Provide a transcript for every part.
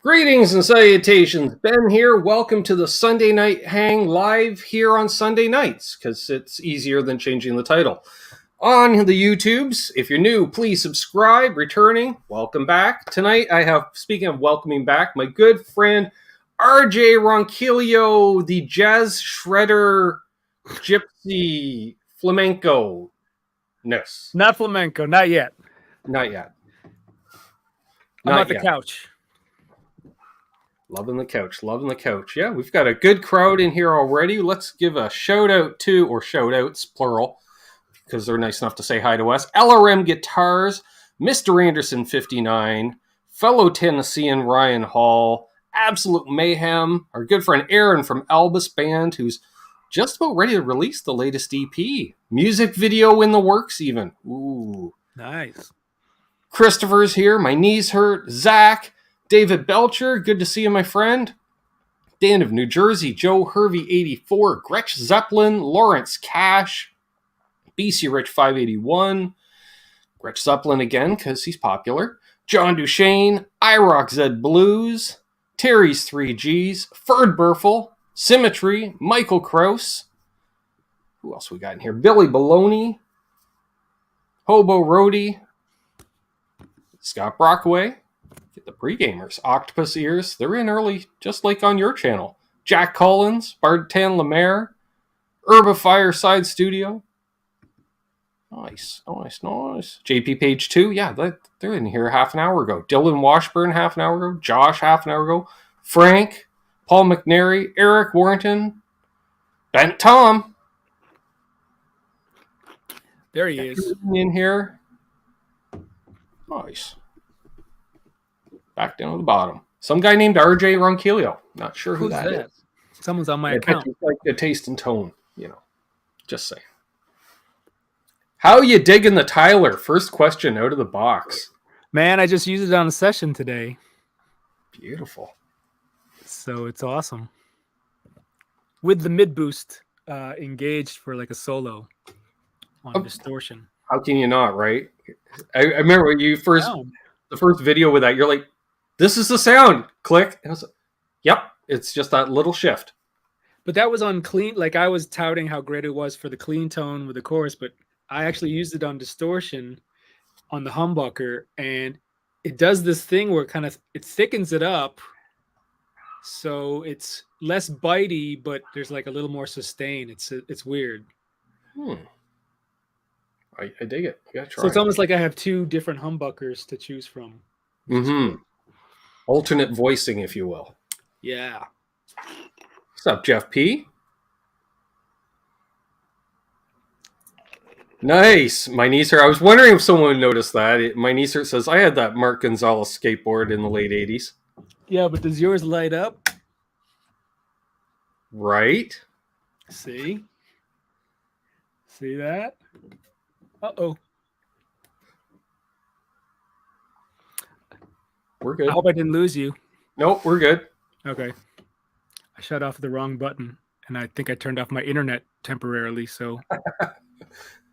Greetings and salutations. Ben here. Welcome to the Sunday Night Hang live here on Sunday nights because it's easier than changing the title. On the YouTubes, if you're new, please subscribe. Returning, welcome back. Tonight I have, speaking of welcoming back, my good friend RJ Ronquillo, the jazz shredder gypsy flamenco-ness. Not flamenco, not yet. Not yet. I'm at the couch. Loving the couch, loving the couch. Yeah, we've got a good crowd in here already. Let's give a shout out to, or shout outs, plural, because they're nice enough to say hi to us. LRM Guitars, Mr. Anderson 59, fellow Tennessean Ryan Hall, Absolute Mayhem, our good friend Aaron from Albus Band, who's just about ready to release the latest EP. Music video in the works even. Ooh. Nice. Christopher's here. My knees hurt. Zach. David Belcher, good to see you, my friend. Dan of New Jersey, Joe Hervey 84, Gretch Zeppelin, Lawrence Cash, BC Rich 581, Gretch Zeppelin again because he's popular, John Duchesne, iRock Zed Blues, Terry's 3Gs, Ferd Burfel, Symmetry, Michael Kraus. Who else we got in here? Billy Baloney, Hobo Roadie, Scott Brockway. Get the pre-gamers. Octopus Ears. They're in early, just like on your channel. Jack Collins, Bardtan Lemaire, Herba Fireside Studio. Nice. JP Page 2. Yeah, they're in here half an hour ago. Dylan Washburn half an hour ago. Josh half an hour ago. Frank, Paul McNary, Eric Warrington, Bent Tom. There he is. In here. Nice. Back down to the bottom. Some guy named RJ Ronquillo. Not sure who that is. Someone's on my account. Like a taste and tone, Just saying. How you digging the Tyler? First question out of the box. Man, I just used it on a session today. Beautiful. So it's awesome. With the mid boost engaged for like a solo on distortion. How can you not, right? I remember when you the first video with that, you're like, this is the sound. Click. And I was like, yep, it's just that little shift. But that was on clean. Like I was touting how great it was for the clean tone with the chorus, but I actually used it on distortion on the humbucker, and it does this thing where it thickens it up, so it's less bitey, but there's like a little more sustain. It's weird. I dig it. I gotta try. So it's almost like I have two different humbuckers to choose from. Mm-hmm. Alternate voicing, if you will. Yeah. What's up, Jeff P? Nice. My niece here. I was wondering if someone would notice that. My niece here says, I had that Mark Gonzalez skateboard in the late 80s. Yeah, but does yours light up? Right. See that? Uh-oh. We're good. I hope I didn't lose you. Nope, we're good. Okay. I shut off the wrong button, and I think I turned off my internet temporarily, so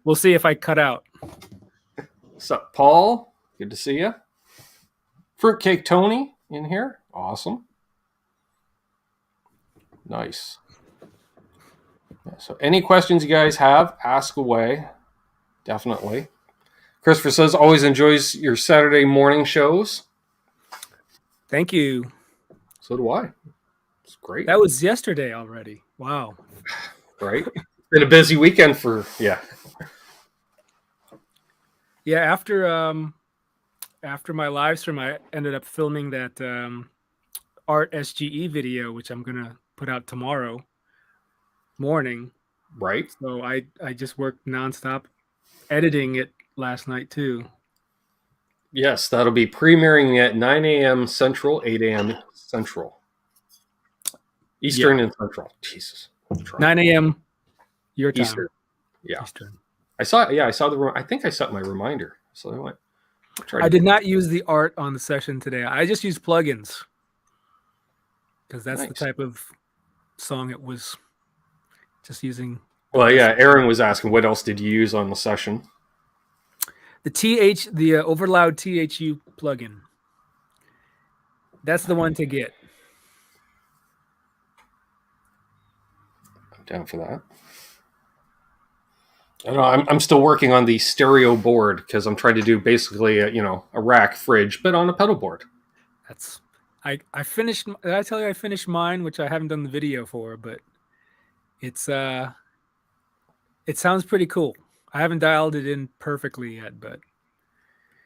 we'll see if I cut out. What's up, Paul? Good to see you. Fruitcake Tony in here. Awesome. Nice. So any questions you guys have, ask away. Definitely. Christopher says, always enjoys your Saturday morning shows. Thank you. So do I. It's great. That was yesterday already. Wow. Right? It's been a busy weekend for, yeah. Yeah, after my live stream, I ended up filming that Art SGE video, which I'm going to put out tomorrow morning. Right. So I just worked nonstop editing it last night too. Yes, that'll be premiering at 9 a.m. Central, 8 a.m. Central. Eastern and Central. Jesus. 9 a.m. your time. Eastern. Yeah. Eastern. I saw the. I think I set my reminder. So I went. I did not use the art on the session today. I just used plugins because that's the type of song it was. Just using. Well, yeah. Aaron was asking, what else did you use on the session? The Overloud THU plugin. That's the one to get. I'm down for that. I don't know, I'm still working on the stereo board because I'm trying to do basically a rack fridge, but on a pedal board. That's I finished. Did I tell you I finished mine, which I haven't done the video for, but it's it sounds pretty cool. I haven't dialed it in perfectly yet, but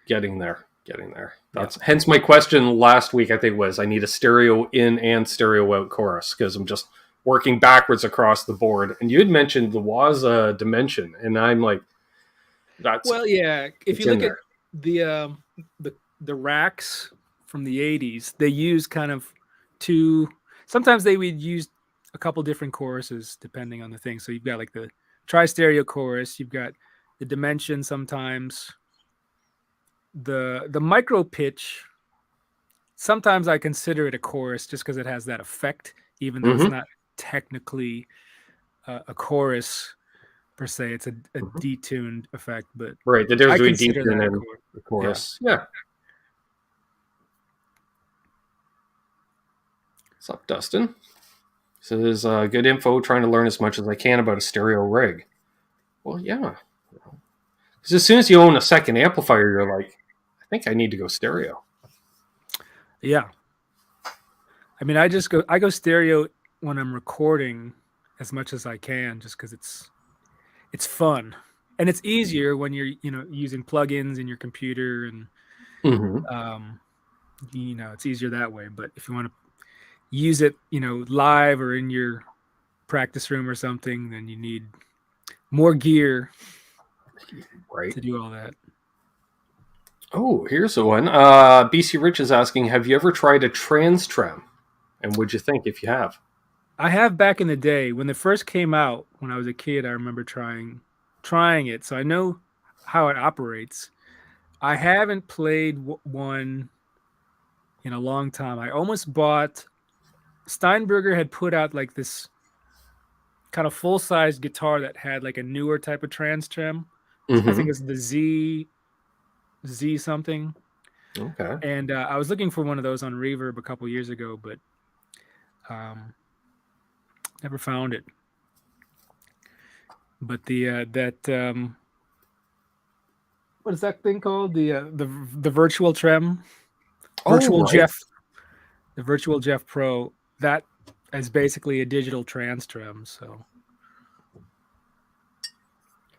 Getting there. That's hence my question last week. I think was I need a stereo in and stereo out chorus because I'm just working backwards across the board. And you had mentioned the Waza Dimension, and I'm like, that's well, yeah. If you in look at the racks from the 80s, they use kind of two. Sometimes they would use a couple different choruses depending on the thing. So you've got like the tri-stereo chorus, you've got the Dimension sometimes. The micro pitch, sometimes I consider it a chorus just because it has that effect, even though it's not technically a chorus per se. It's a detuned effect, but right. The difference between detune and the chorus. Yeah. What's up, Dustin? So there's good info. Trying to learn as much as I can about a stereo rig. Well, yeah. Because as soon as you own a second amplifier, you're like, I think I need to go stereo. Yeah. I mean, I go stereo when I'm recording as much as I can, just because it's fun and it's easier when you're using plugins in your computer and it's easier that way. But if you want to use it live or in your practice room or something, then you need more gear to do all that. Oh, here's the one. BC Rich is asking, have you ever tried a trans trem? And what'd you think if you have? I have back in the day when it first came out. When I was a kid, I remember trying it, so I know how it operates. I haven't played one in a long time. I almost bought. Steinberger had put out like this kind of full-size guitar that had like a newer type of trans trem. I think it's the Z something. Okay. And I was looking for one of those on Reverb a couple years ago, but never found it. But what is that thing called? The virtual trem, virtual Jeff, the virtual Jeff Pro. That is basically a digital trans trem. So,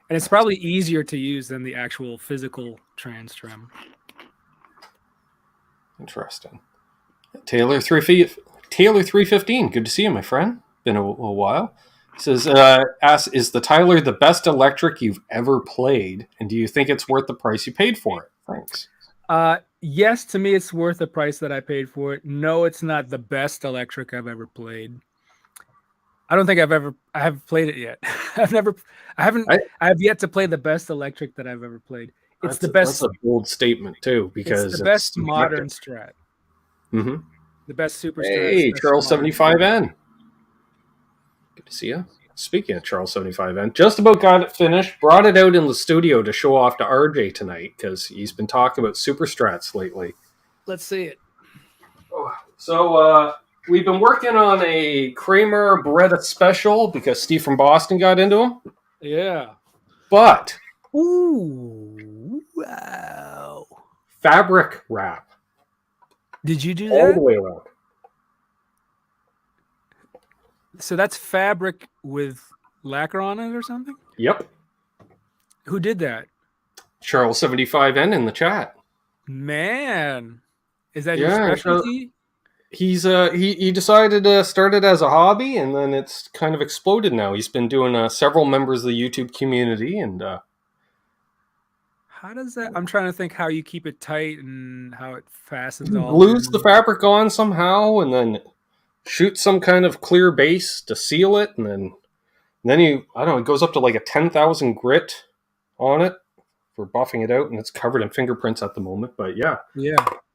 and it's probably easier to use than the actual physical trans trem. Interesting. Taylor 315. Good to see you, my friend. Been a while. He says, is the Tyler the best electric you've ever played? And do you think it's worth the price you paid for it? Thanks. Yes, to me, it's worth the price that I paid for it. No, it's not the best electric I've ever played. I don't think I haven't played it yet. I have yet to play the best electric that I've ever played. It's the best. That's a bold statement too, because it's the best modern Strat. Mm-hmm. The best super Strat. Hey, Charles 75N. Good to see you. Speaking of Charles 75N, just about got it finished. Brought it out in the studio to show off to RJ tonight because he's been talking about super Strats lately. Let's see it. So we've been working on a Kramer Beretta Special because Steve from Boston got into them. Yeah. But ooh, wow. Fabric wrap. Did you do that? All the way around. So that's fabric with lacquer on it or something? Yep. Who did that? Charles 75N in the chat. Man. Is that your specialty? So he decided to start it as a hobby, and then it's kind of exploded now. He's been doing several members of the YouTube community, and how does that? I'm trying to think how you keep it tight and how it fastens all. Glues the fabric on somehow, and then shoot some kind of clear base to seal it, and then it goes up to like a 10,000 grit on it for buffing it out, and it's covered in fingerprints at the moment. But yeah,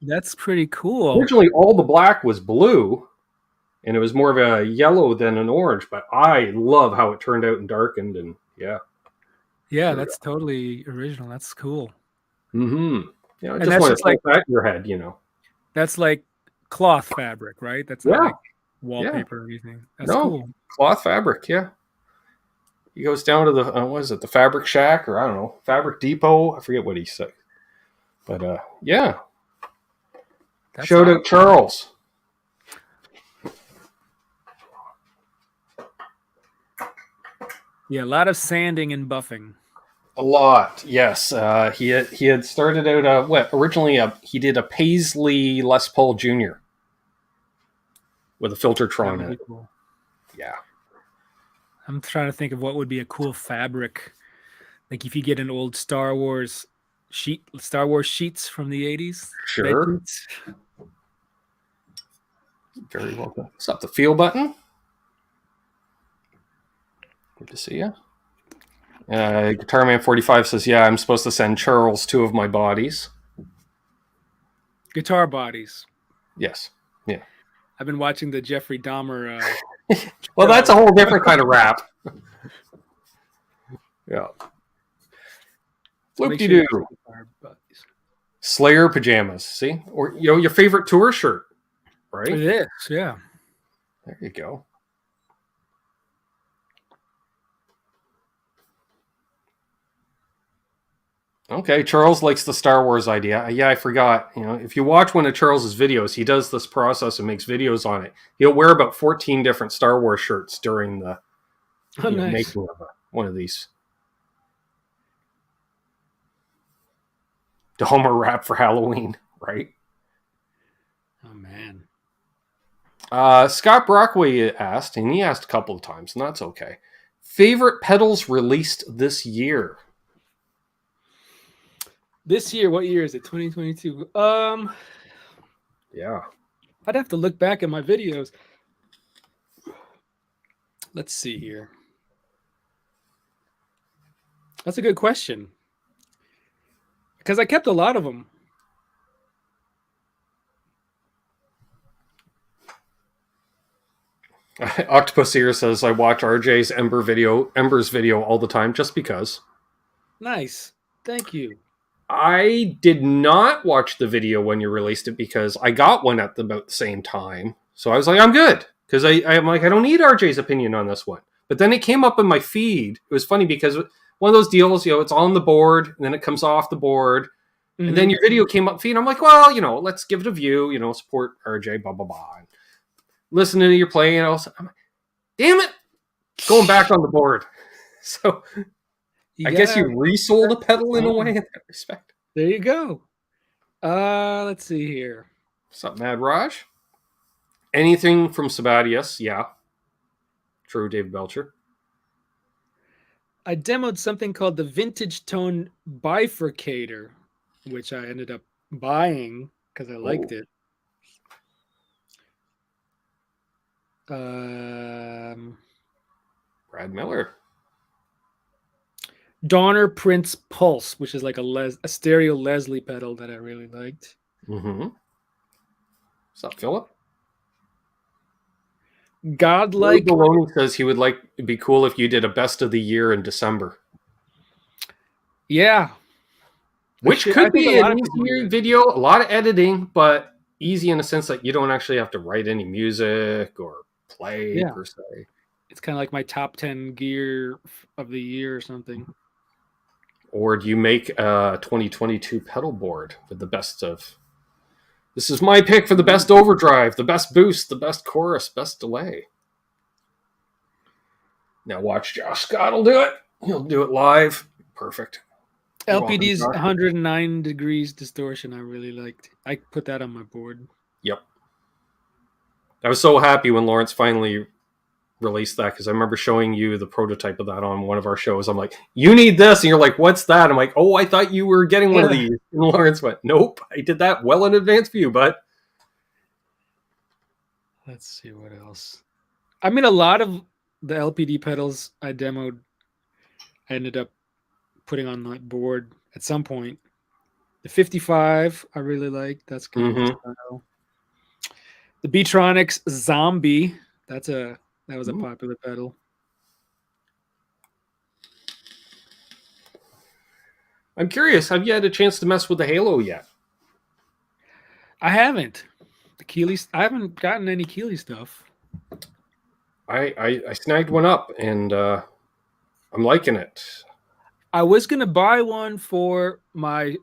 that's pretty cool. Originally, all the black was blue, and it was more of a yellow than an orange. But I love how it turned out and darkened, and yeah, that's totally original. That's cool. Mm-hmm. I just want to put that in your head, That's like cloth fabric, right? That's not like wallpaper or anything. That's cool. Cloth fabric, yeah. He goes down to the what is it, the Fabric Shack, or I don't know, Fabric Depot. I forget what he said, but yeah. That's Shout out Charles. Yeah, a lot of sanding and buffing. A lot, yes. He had started out originally he did a Paisley Les Paul Jr. with a Filtertron in it. Cool. Yeah. I'm trying to think of what would be a cool fabric. Like if you get an old Star Wars sheets from the 80s. Sure. Very well done. What's up, the feel button? Good to see you. Guitar Man 45 says, yeah, I'm supposed to send Charles 2 of my bodies. Guitar bodies. Yes. Yeah. I've been watching the Jeffrey Dahmer. Well, that's a whole different kind of rap. Yeah. Floop-de-doo. Slayer pajamas. See? Or your favorite tour shirt. Right? It is, yeah. There you go. Okay, Charles likes the Star Wars idea. Yeah, I forgot. If you watch one of Charles's videos, he does this process and makes videos on it. He'll wear about 14 different Star Wars shirts during the nice. making of one of these. Dahmer wrap for Halloween, right? Oh, man. Scott Brockway asked, and he asked a couple of times, and that's okay. Favorite pedals released this year? This year, what year is it? 2022. Yeah. I'd have to look back at my videos. Let's see here. That's a good question. Because I kept a lot of them. Octopus Ear says, I watch RJ's Ember's video all the time just because. Nice. Thank you. I did not watch the video when you released it because I got one at about the same time. So I was like, I'm good. Because I'm like, I don't need RJ's opinion on this one. But then it came up in my feed. It was funny because one of those deals, it's on the board, and then it comes off the board. Mm-hmm. And then your video came up feed. I'm like, well, let's give it a view, support RJ, blah, blah, blah. And listening to your playing, I'm like, damn it, going back on the board. So I guess you resold a pedal in a way in that respect. There you go. Let's see here. What's up, Mad Raj? Anything from Sabatius? Yeah. True, David Belcher. I demoed something called the Vintage Tone Bifurcator, which I ended up buying because I liked it. Brad Miller. Donner Prince Pulse, which is like a stereo Leslie pedal that I really liked. Mm-hmm. What's up, Philip? Godlike. Baloney says he would it'd be cool if you did a best of the year in December. Yeah. Which could be an easier video, a lot of editing, but easy in the sense that you don't actually have to write any music or play per se. It's kind of like my top 10 gear of the year or something. Or do you make a 2022 pedal board with the best of... This is my pick for the best overdrive, the best boost, the best chorus, best delay. Now watch Josh Scott will do it. He'll do it live. Perfect. LPD's 109 degrees distortion I really liked. I put that on my board. Yep. I was so happy when Lawrence finally released that because I remember showing you the prototype of that on one of our shows. I'm like, you need this. And you're like, what's that? I'm like, oh, I thought you were getting one of these. And Lawrence went, nope, I did that well in advance for you, bud. Let's see what else. I mean, a lot of the LPD pedals I demoed, I ended up putting on my board at some point. The 55, I really liked. That's kind of style. The Beatronics Zombie, that was a popular pedal. I'm curious, have you had a chance to mess with the Halo yet? I haven't. Keeley. I haven't gotten any Keeley stuff. I snagged one up, and I'm liking it. I was gonna buy one for my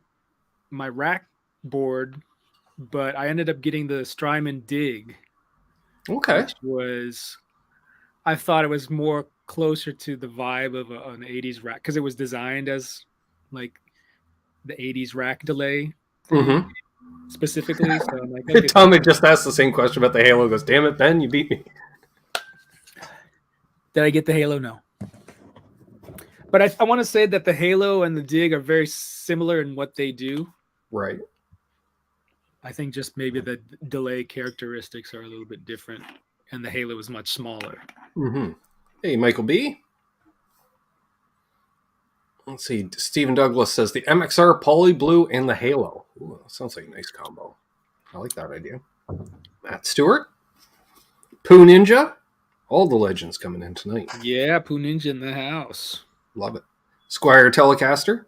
rack board, but I ended up getting the Strymon Dig, Okay. which was, I thought it was more closer to the vibe of an 80s rack because it was designed as like the 80s rack delay thing specifically. So I'm like, okay. Tom had just asked the same question about the Halo. Goes, damn it, Ben, you beat me. Did I get the Halo? No. But I want to say that the Halo and the Dig are very similar in what they do. Right. I think just maybe the delay characteristics are a little bit different, and the Halo is much smaller. Mm-hmm. Hey, Michael B. Let's see. Stephen Douglas says the MXR, Poly Blue, and the Halo. Ooh, that sounds like a nice combo. I like that idea. Matt Stewart. Pooh Ninja. All the legends coming in tonight. Yeah, Pooh Ninja in the house. Love it. Squire Telecaster.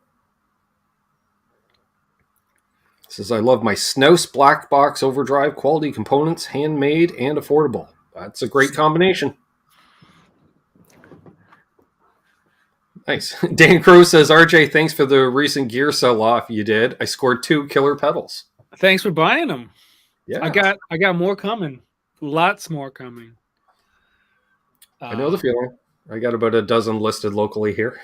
Says, I love my Snouse Black Box Overdrive, quality components, handmade and affordable. That's a great combination. Nice. Dan Crow says, RJ, thanks for the recent gear sell-off you did. I scored 2 killer pedals. Thanks for buying them. Yeah. I got more coming. Lots more coming. I know the feeling. I got about a dozen listed locally here.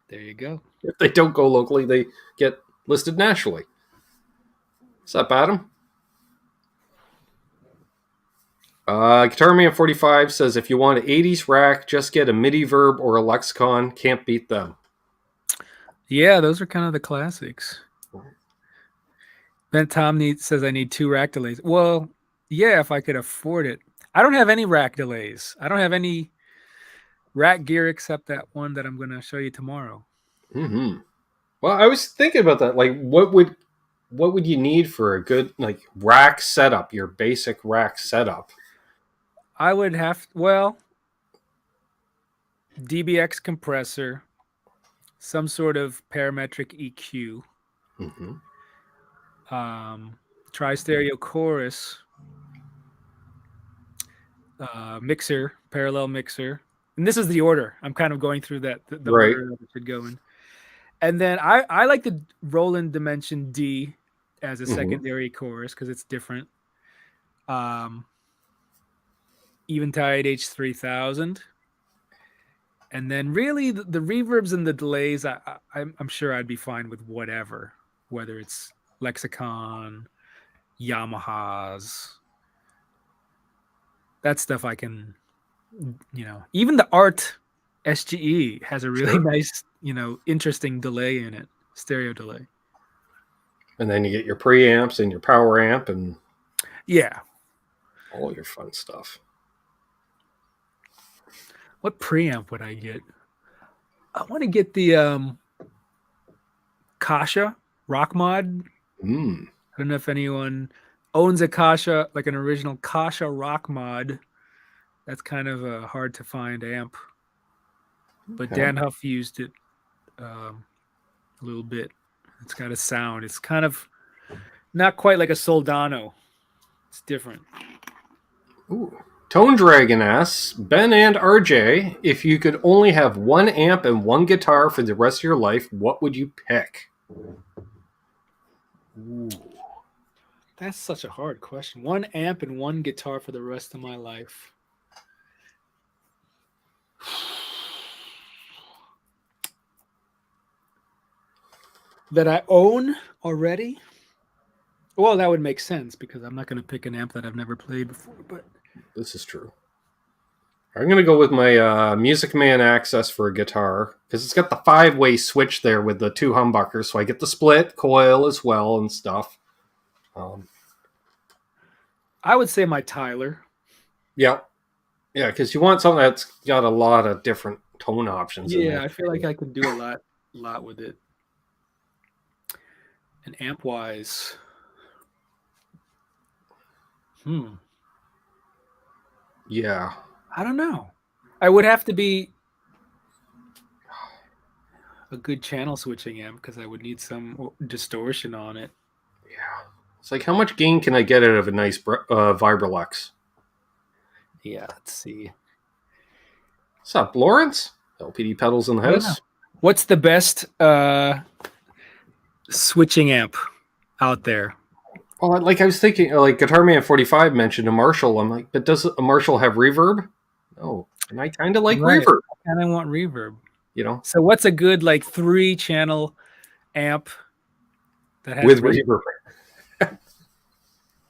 There you go. If they don't go locally, they get listed nationally. What's up, Adam? Guitar Man 45 says, if you want an 80s rack, just get a MIDI Verb or a Lexicon. Can't beat them. Yeah, those are kind of the classics. Then Tom says I need 2 rack delays. Well, yeah, if I could afford it. I don't have any rack delays. I don't have any rack gear except that one that I'm going to show you tomorrow. Mm-hmm. Well, I was thinking about that. Like, what would you need for a good like rack setup? Your basic rack setup. I would have DBX compressor, some sort of parametric EQ, tri-stereo chorus, mixer, parallel mixer. And this is the order. I'm kind of going through the right. order that it should go in. And then I like the Roland Dimension D as a secondary chorus because it's different. Eventide H3000. And then really the reverbs and the delays, I'm sure I'd be fine with whatever, whether it's Lexicon, Yamahas. That stuff I can, even the Art SGE has a really nice, interesting delay in it, stereo delay. And then you get your preamps and your power amp and all your fun stuff. What preamp would I get? I want to get the Kasha Rock Mod. I don't know if anyone owns a Kasha, like an original Kasha Rock Mod. That's kind of a hard to find amp. But Dan Huff used it a little bit. It's got a sound. It's kind of not quite like a Soldano. It's different. Ooh. Tone Dragon asks, Ben and RJ, if you could only have 1 amp and 1 guitar for the rest of your life, what would you pick? Ooh. That's such a hard question. 1 amp and 1 guitar for the rest of my life. That I own already? Well, that would make sense because I'm not going to pick an amp that I've never played before. But this is true. I'm going to go with my Music Man Access for a guitar because it's got the 5-way switch there with the 2 humbuckers, so I get the split coil as well and stuff. I would say my Tyler. Yeah, because you want something that's got a lot of different tone options. Yeah, I feel like I could do a lot with it. And amp wise, yeah, I don't know. I would have to be a good channel switching amp because I would need some distortion on it. Yeah. It's like, how much gain can I get out of a nice Vibralex? Yeah, let's see. What's up, Lawrence? LPD Pedals in the house. What's the best switching amp out there? Well, like I was thinking, like Guitar Man 45 mentioned a Marshall. I'm like, but does a Marshall have reverb? No. And I kind of like reverb. I kind of want reverb. You know? So what's a good, like, 3-channel amp that has With reverb?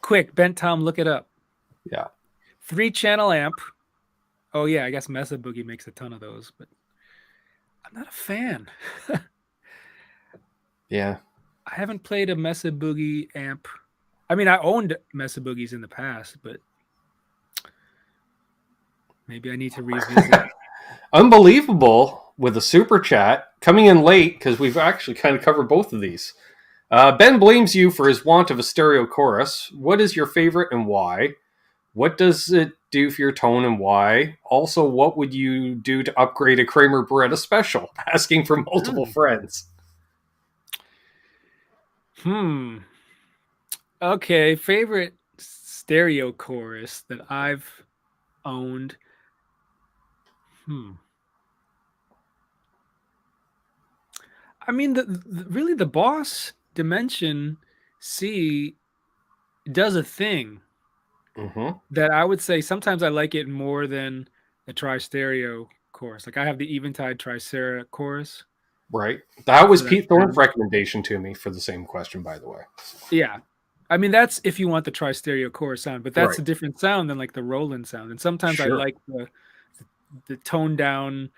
Quick, Bent Tom, look it up. Yeah. 3-channel amp. Oh, yeah, I guess Mesa Boogie makes a ton of those, but I'm not a fan. Yeah. I haven't played a Mesa Boogie amp. I mean, I owned Mesa Boogies in the past, but maybe I need to revisit. Unbelievable with a super chat coming in late because we've actually kind of covered both of these. Ben blames you for his want of a stereo chorus. What is your favorite and why? What does it do for your tone and why? Also, what would you do to upgrade a Kramer Beretta Special? Asking for multiple friends. Okay, favorite stereo chorus that I've owned. I mean, really the Boss Dimension C does a thing that I would say sometimes I like it more than a tri-stereo chorus. Like I have the Eventide Tricera chorus. Right. That was Pete Thorne's recommendation to me for the same question, by the way. Yeah. I mean, that's if you want the tri-stereo chorus sound, but that's a different sound than like the Roland sound. And sometimes I like the toned down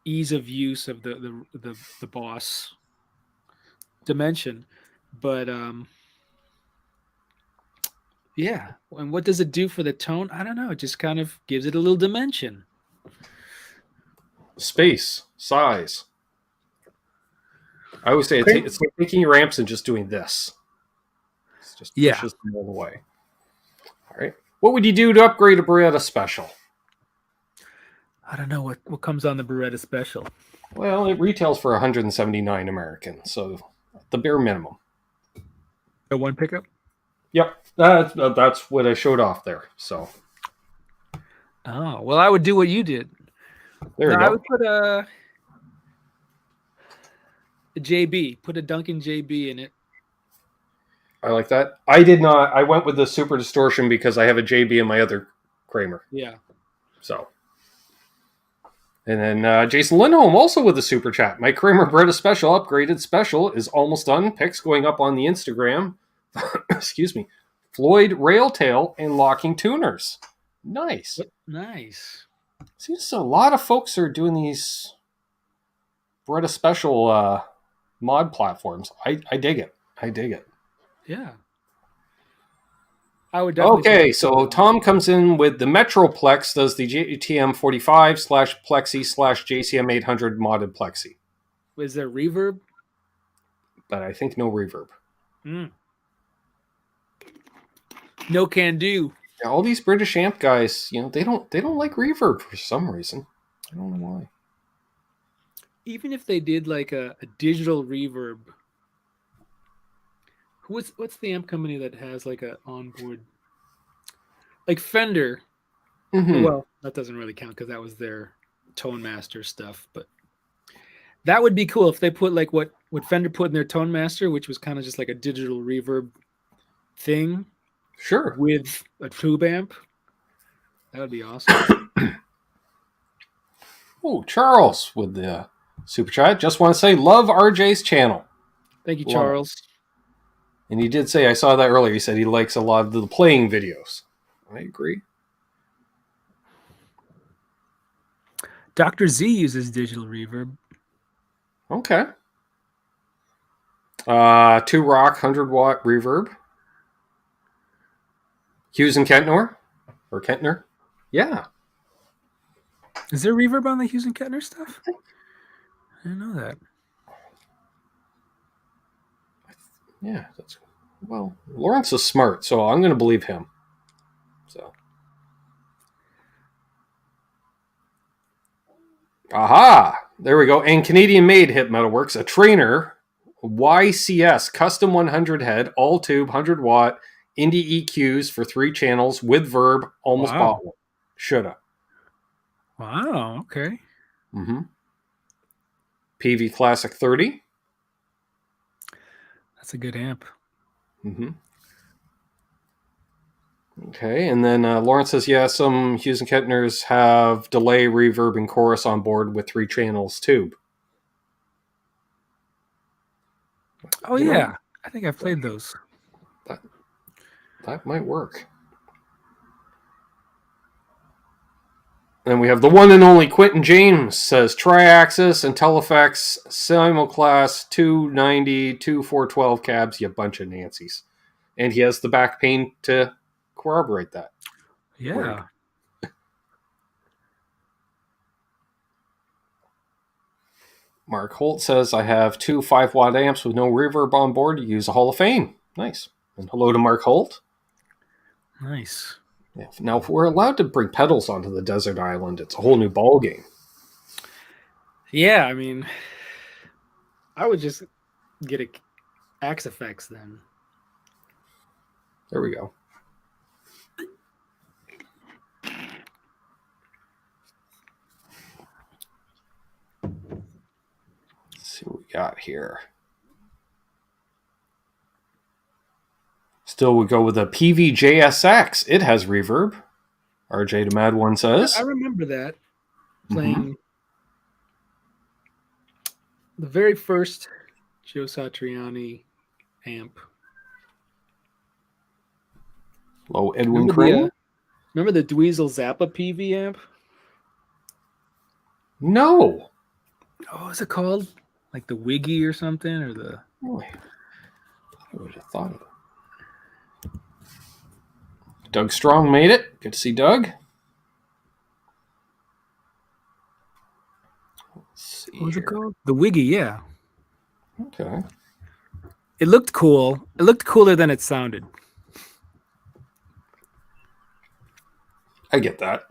ease of use of the Boss Dimension. But yeah, and what does it do for the tone? I don't know. It just kind of gives it a little dimension. Space, size. I always say it's like taking your amps and just doing this. It's just pushes them all the way. All right. What would you do to upgrade a Beretta Special? I don't know what comes on the Beretta Special. Well, it retails for $179 American, so the bare minimum. A one pickup? Yep, that's what I showed off there. So. Oh well, I would do what you did. There you go. I would put a JB. Put a Duncan JB in it. I like that. I did not. I went with the Super Distortion because I have a JB in my other Kramer. Yeah. So. And then Jason Lindholm also with the super chat. My Kramer Beretta Special upgraded special is almost done. Pics going up on the Instagram. Excuse me. Floyd Railtail and locking tuners. Nice. Nice. Seems a lot of folks are doing these Beretta Special mod platforms. I dig it. I dig it. Yeah. I would definitely. Okay, so Tom comes in with the Metroplex does the JTM 45 / Plexi / JCM 800 modded Plexi. Is there reverb? But I think no reverb. No can do. Yeah, all these British amp guys, they don't like reverb for some reason. I don't know why. Even if they did like a digital reverb. What's the amp company that has like a onboard, like Fender? Well, that doesn't really count because that was their Tone Master stuff. But that would be cool if they put like what Fender put in their Tone Master, which was kind of just like a digital reverb thing. Sure. With a tube amp. That would be awesome. Oh, Charles with the super chat. Just want to say, love RJ's channel. Thank you, Charles. And he did say, I saw that earlier, he said he likes a lot of the playing videos. I agree. Dr. Z uses digital reverb. Okay. 2 Rock 100-watt reverb. Hughes and Kentner? Or Kentner? Yeah. Is there reverb on the Hughes and Kettner stuff? I didn't know that. Yeah, well, Lawrence is smart, so I'm going to believe him. So. Aha! There we go. And Canadian-made Hit Metalworks, a trainer, YCS custom 100 head, all tube, 100 watt, indie EQs for 3 channels with verb. Almost Wow. bought one. Shoulda. Wow. Okay. Mm-hmm. PV Classic 30. That's a good amp. Mm-hmm. Okay, and then Lawrence says, yeah, some Hughes and Kettners have delay, reverb, and chorus on board with 3 channels tube. Oh, yeah. I think I've played those. That might work. Then we have the one and only Quentin James says, Triaxis and Teleflex Simulclass 290, 412 cabs, you bunch of Nancys. And he has the back pain to corroborate that. Yeah. Weird. Mark Holt says, I have 2 5-watt amps with no reverb on board to use a Hall of Fame. Nice. And hello to Mark Holt. Nice. Yeah. Now, if we're allowed to bring pedals onto the desert island, it's a whole new ballgame. Yeah, I mean, I would just get a Axe Effects then. There we go. Let's see what we got here. Still, we go with a PVJSX. It has reverb. RJ the Mad One says. I remember that playing the very first Joe Satriani amp. Low Edwin Crane. Remember the Dweezil Zappa PV amp? No. Oh, what's it called? Like the Wiggy or something, or the? Boy, I would have thought of it. Doug Strong made it. Good to see Doug. Let's see What was it here. called? The Wiggy, yeah. Okay. It looked cool. It looked cooler than it sounded. I get that.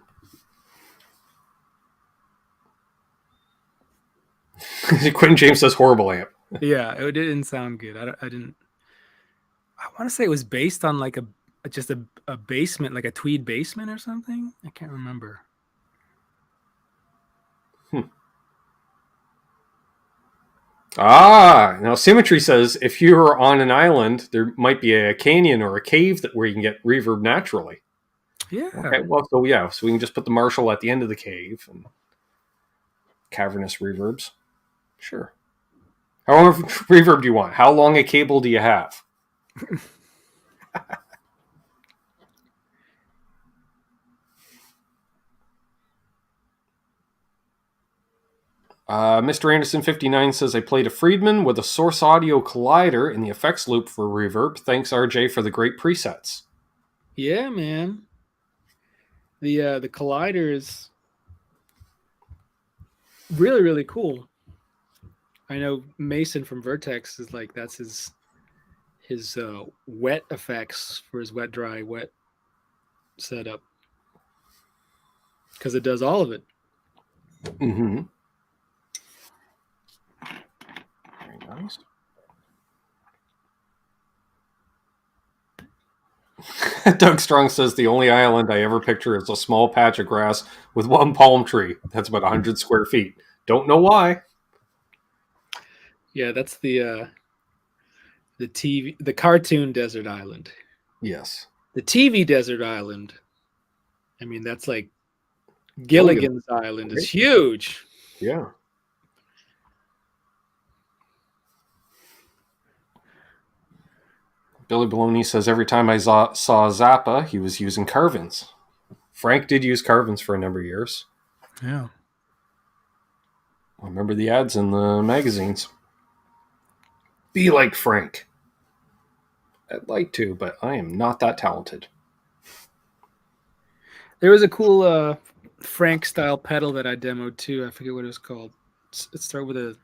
Quentin James says horrible amp. Yeah, it didn't sound good. I didn't. I want to say it was based on like just a basement, like a tweed basement or something. I can't remember. Now Symmetry says if you're on an island, there might be a canyon or a cave where you can get reverb naturally. Yeah. Okay. Well, so we can just put the Marshall at the end of the cave and cavernous reverbs. Sure. How much reverb do you want? How long a cable do you have? Mr. Anderson 59 says I played a Friedman with a Source Audio collider in the effects loop for reverb. Thanks, RJ, for the great presets. Yeah, man. The collider is really, really cool. I know Mason from Vertex is like that's his wet effects for his wet dry wet setup because it does all of it. Mm-hmm. Very nice. Doug Strong says the only island I ever picture is a small patch of grass with one palm tree. That's about 100 square feet. Don't know why. Yeah, that's the cartoon desert island. Yes. The TV desert island. I mean, that's like Gilligan's Island is huge. Yeah. Billy Baloney says every time I saw Zappa, he was using Carvins. Frank did use Carvins for a number of years. Yeah. I remember the ads in the magazines. Be like Frank. I'd like to, but I am not that talented. There was a cool Frank style pedal that I demoed too. I forget what it was called. It started with a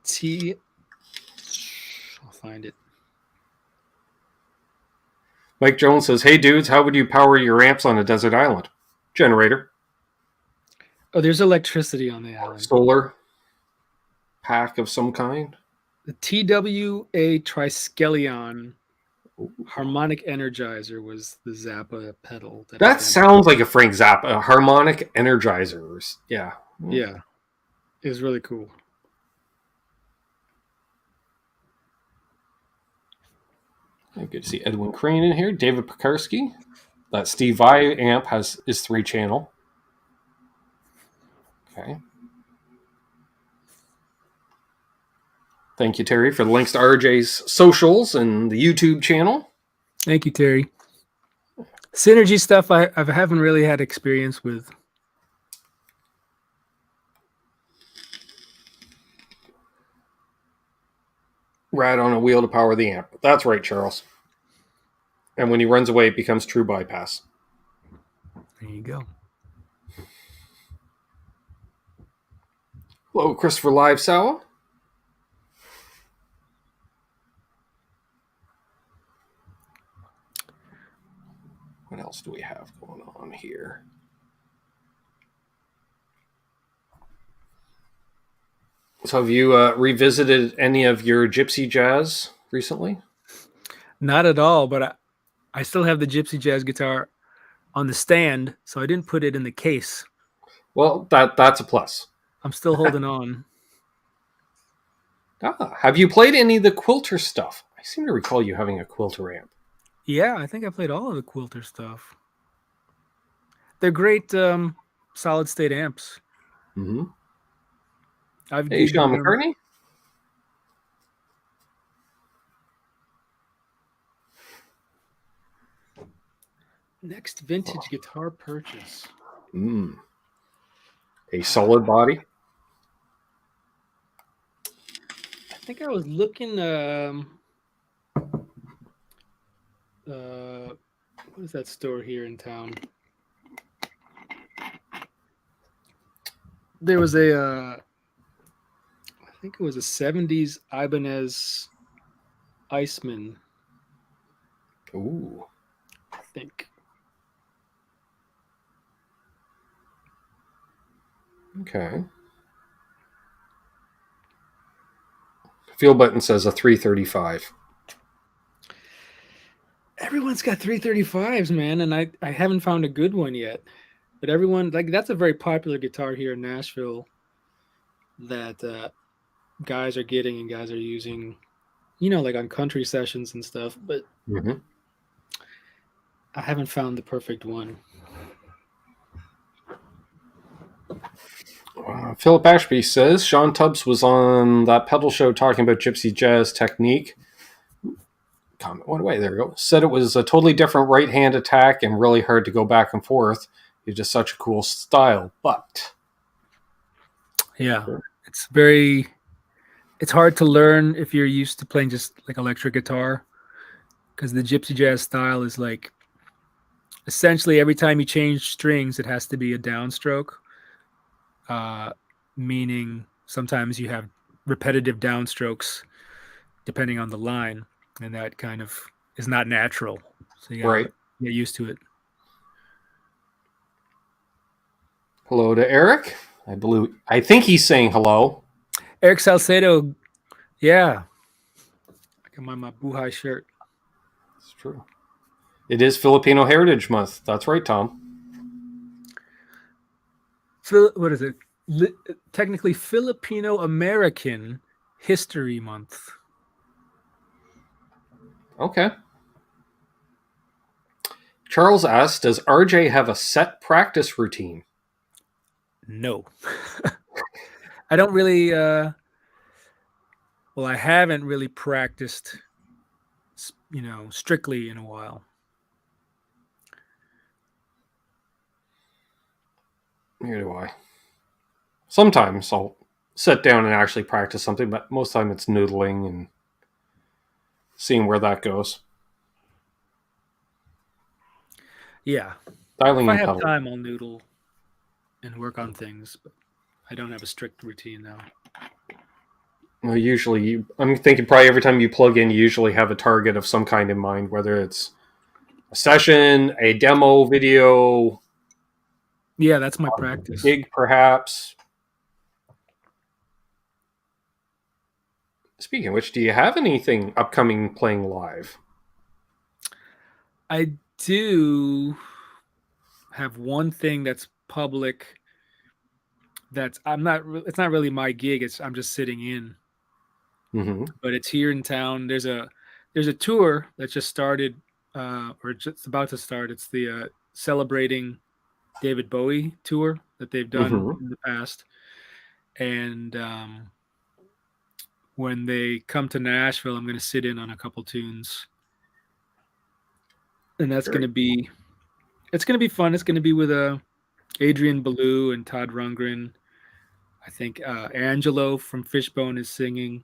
T. I'll find it. Mike Jones says, hey dudes, how would you power your amps on a desert island? Generator. Oh, there's electricity on the island. Solar pack of some kind. The TWA Triskelion harmonic energizer was the Zappa pedal. That sounds like a Frank Zappa harmonic energizers. Yeah. Yeah. It was really cool. Good to see Edwin Crane in here. David Pekarski. That Steve Vai amp is 3-channel. Okay. Thank you, Terry, for the links to RJ's socials and the YouTube channel. Thank you, Terry. Synergy stuff I haven't really had experience with. Rad on a wheel to power the amp. That's right, Charles. And when he runs away, it becomes true bypass. There you go. Hello, Christopher Live Sawa. What else do we have going on here? So have you revisited any of your Gypsy Jazz recently? Not at all, but I still have the Gypsy Jazz guitar on the stand, so I didn't put it in the case. Well, that's a plus. I'm still holding on. Have you played any of the Quilter stuff? I seem to recall you having a Quilter amp. Yeah, I think I played all of the Quilter stuff. They're great solid state amps. Mm-hmm. Hey, Sean McCartney. Next vintage guitar purchase. A solid body. I think I was looking. What is that store here in town? There was I think it was a 70s Ibanez Iceman. Ooh. I think. Okay. Feel button says a 335. Everyone's got 335s, man, and I haven't found a good one yet. But everyone, like, that's a very popular guitar here in Nashville that guys are getting and guys are using, like on country sessions and stuff. But I haven't found the perfect one. Philip Ashby says Sean Tubbs was on that pedal show talking about Gypsy Jazz technique. Comment went away. There we go. Said it was a totally different right hand attack and really hard to go back and forth. It's just such a cool style, but yeah, it's hard to learn if you're used to playing just like electric guitar, because the Gypsy Jazz style is like essentially every time you change strings, it has to be a downstroke. Meaning sometimes you have repetitive downstrokes depending on the line, and that kind of is not natural. So you gotta get used to it. Hello to Eric. I think he's saying hello. Eric Salcedo, yeah. I got my Buhai shirt. It's true. It is Filipino Heritage Month. That's right, Tom. What is it? Technically Filipino American History Month. Okay. Charles asks, does RJ have a set practice routine? No. I don't really I haven't really practiced strictly in a while. Neither do I. Sometimes I'll sit down and actually practice something, but most of the time it's noodling and seeing where that goes. Yeah. Dialing if I have time, I'll noodle and work on things, but I don't have a strict routine now. Well, usually, I'm thinking probably every time you plug in, you usually have a target of some kind in mind, whether it's a session, a demo video. Yeah, that's my practice. Gig, perhaps. Speaking of which, do you have anything upcoming playing live? I do have one thing that's public. That's it's not really my gig. I'm just sitting in, Mm-hmm. but it's here in town. There's a tour that just started, or just about to start. It's the celebrating David Bowie tour that they've done Mm-hmm. in the past. And when they come to Nashville, I'm going to sit in on a couple tunes, and that's going Very to be fun. It's going to be with Adrian Ballou and Todd Rundgren. I think Angelo from Fishbone is singing,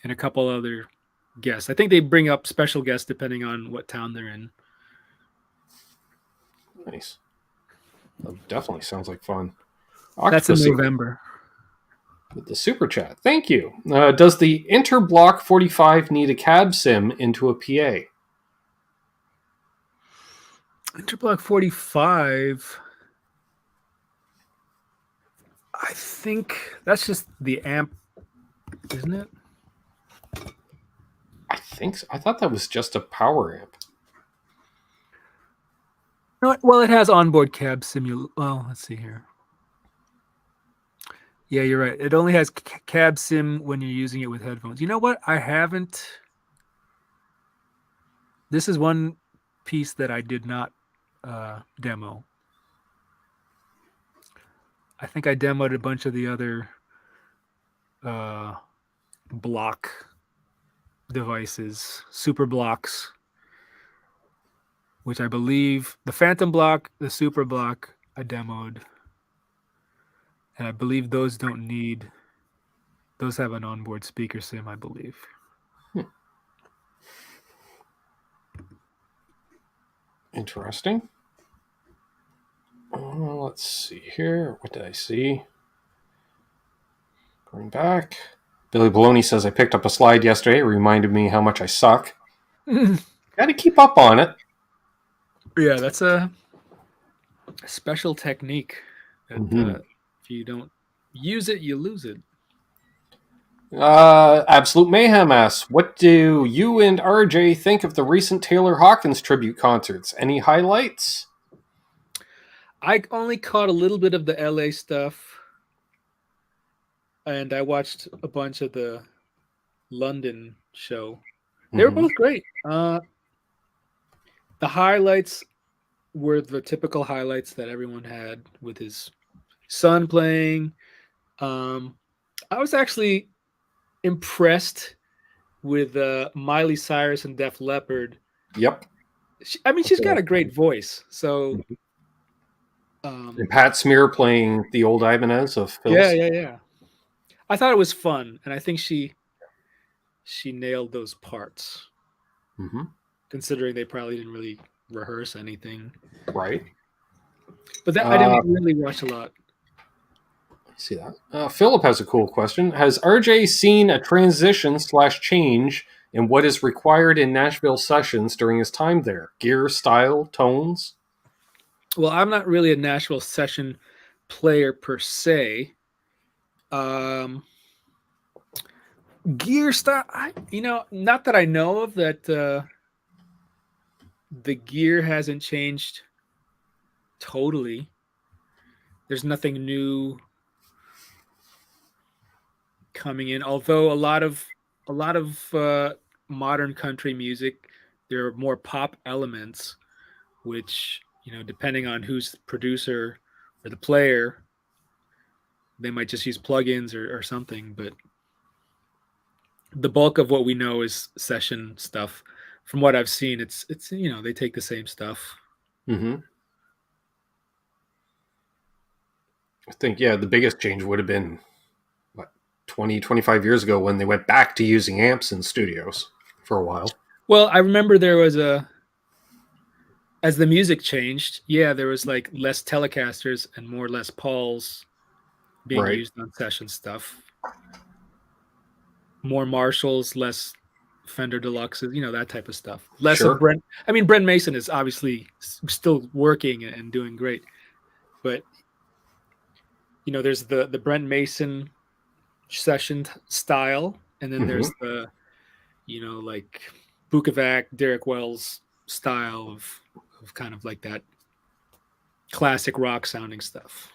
and a couple other guests. I think they bring up special guests depending on what town they're in. nice. That definitely sounds like fun. That's in Octopussy November. with the super chat. Thank you. Does the Interblock 45 need a cab sim into a PA? Interblock 45. I think that's just the amp, isn't it? I think so. I thought that was just a power amp. No, well, it has onboard cab simul. Well, let's see here. Yeah, you're right. It only has cab sim when you're using it with headphones. You know what? I haven't. This is one piece that I did not demo. I think I demoed a bunch of the other block devices, super blocks, which I believe the Phantom block, the super block, I demoed. And I believe those don't need, those have an onboard speaker sim, I believe. Interesting. Let's see here. What did I see? Going back. Billy Baloney says, I picked up a slide yesterday. It reminded me how much I suck. Got to keep up on it. Yeah, that's a special technique that if you don't use it, you lose it. Absolute Mayhem asks, what do you and RJ think of the recent Taylor Hawkins tribute concerts? Any highlights? I only caught a little bit of the LA stuff, and I watched a bunch of the London show. They were both great. The highlights were the typical highlights that everyone had with his son playing. I was actually impressed with Miley Cyrus and Def Leppard. Yep. She's got a great voice. So, and Pat Smear playing the old Ibanez of Phil's. Yeah. I thought it was fun, and I think she nailed those parts. Considering they probably didn't really rehearse anything, right? But I didn't really watch a lot. See that. Philip has a cool question. Has RJ seen a transition/change in what is required in Nashville sessions during his time there? Gear, style, tones? Well, I'm not really a Nashville session player per se. Gear style, not that I know of that the gear hasn't changed totally. There's nothing new coming in, although a lot of modern country music, there are more pop elements, which, depending on who's the producer or the player, they might just use plugins or something. But the bulk of what we know is session stuff. From what I've seen, it's they take the same stuff. I think, the biggest change would have been 20, 25 years ago when they went back to using amps in studios for a while. Well, I remember there was as the music changed, there was like less Telecasters and more Les Pauls being used on session stuff. More Marshalls, less Fender Deluxes, that type of stuff. Less of Brent. I mean, Brent Mason is obviously still working and doing great, but there's the Brent Mason session style, and then there's the, like Bukovac, Derek Wells style of kind of like that classic rock sounding stuff.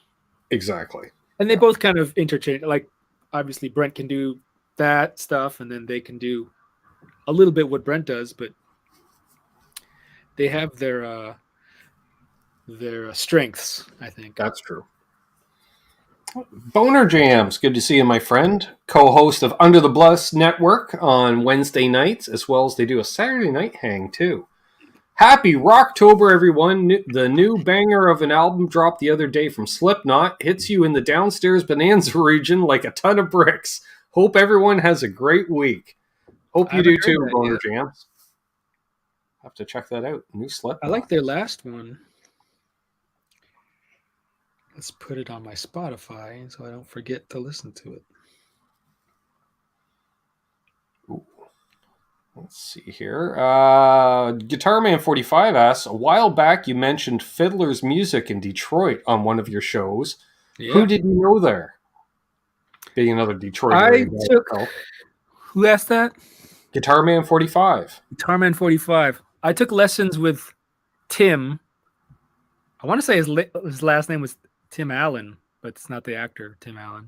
Exactly. And they both kind of interchange. Like, obviously, Brent can do that stuff, and then they can do a little bit what Brent does, but they have their strengths, I think. That's true. Boner Jams, good to see you, my friend. Co-host of Under the Bless Network on Wednesday nights, as well as they do a Saturday night hang, too. Happy Rocktober, everyone. The new banger of an album dropped the other day from Slipknot hits you in the downstairs Bonanza region like a ton of bricks. Hope everyone has a great week. Hope you do too, Boner Jams. Have to check that out. New Slipknot. I like their last one. Let's put it on my Spotify so I don't forget to listen to it. Ooh. Let's see here. Guitar Man 45 asks, a while back you mentioned Fiddler's Music in Detroit on one of your shows. Yeah. Who did you know there? Being another Detroit. Who asked that? Guitar Man 45. Guitar Man 45. I took lessons with Tim. I want to say his last name was Tim Allen, but it's not the actor, Tim Allen.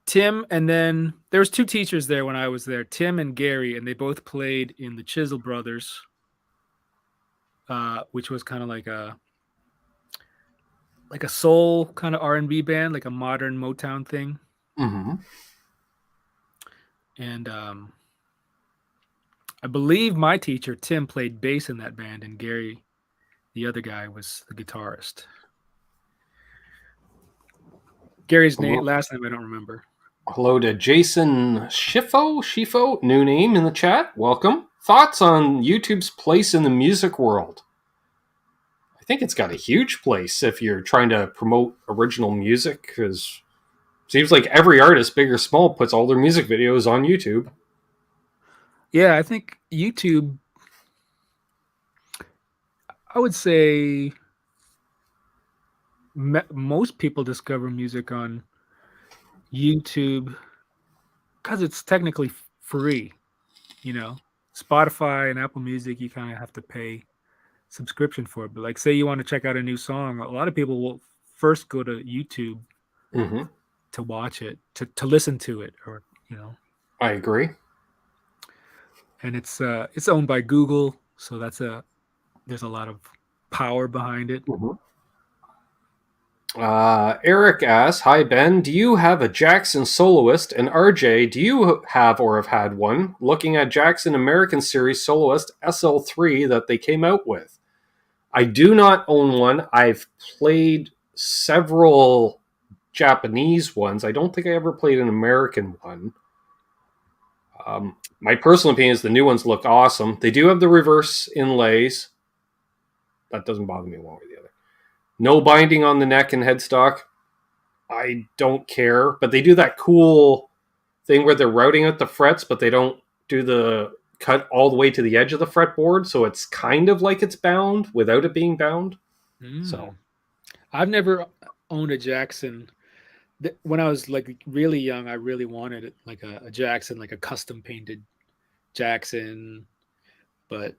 Tim, and then there was two teachers there when I was there, Tim and Gary, and they both played in the Chisel Brothers, which was kind of like a soul kind of R&B band, like a modern Motown thing. Mm-hmm. And I believe my teacher, Tim, played bass in that band, and Gary, the other guy, was the guitarist. Gary's last name I don't remember. Hello to Jason Schifo, new name in the chat. Welcome. Thoughts on YouTube's place in the music world? I think it's got a huge place if you're trying to promote original music, because it seems like every artist, big or small, puts all their music videos on YouTube. Yeah, I think YouTube, I would say most people discover music on YouTube because it's technically free. Spotify and Apple Music, you kind of have to pay subscription for it. But like, say you want to check out a new song, a lot of people will first go to YouTube to watch it, to listen to it, or I agree. And it's owned by Google, so there's a lot of power behind it. Eric asks, hi Ben, do you have a Jackson Soloist? And RJ, do you have or have had one? Looking at Jackson American Series Soloist SL3 that they came out with. I do not own one. I've played several Japanese ones. I don't think I ever played an American one. My personal opinion is the new ones look awesome. They do have the reverse inlays. That doesn't bother me one way or the other. No binding on the neck and headstock. I don't care. But they do that cool thing where they're routing out the frets, but they don't do the cut all the way to the edge of the fretboard. So it's kind of like it's bound without it being bound. So I've never owned a Jackson. When I was like really young, I really wanted it, like a Jackson, like a custom painted Jackson. But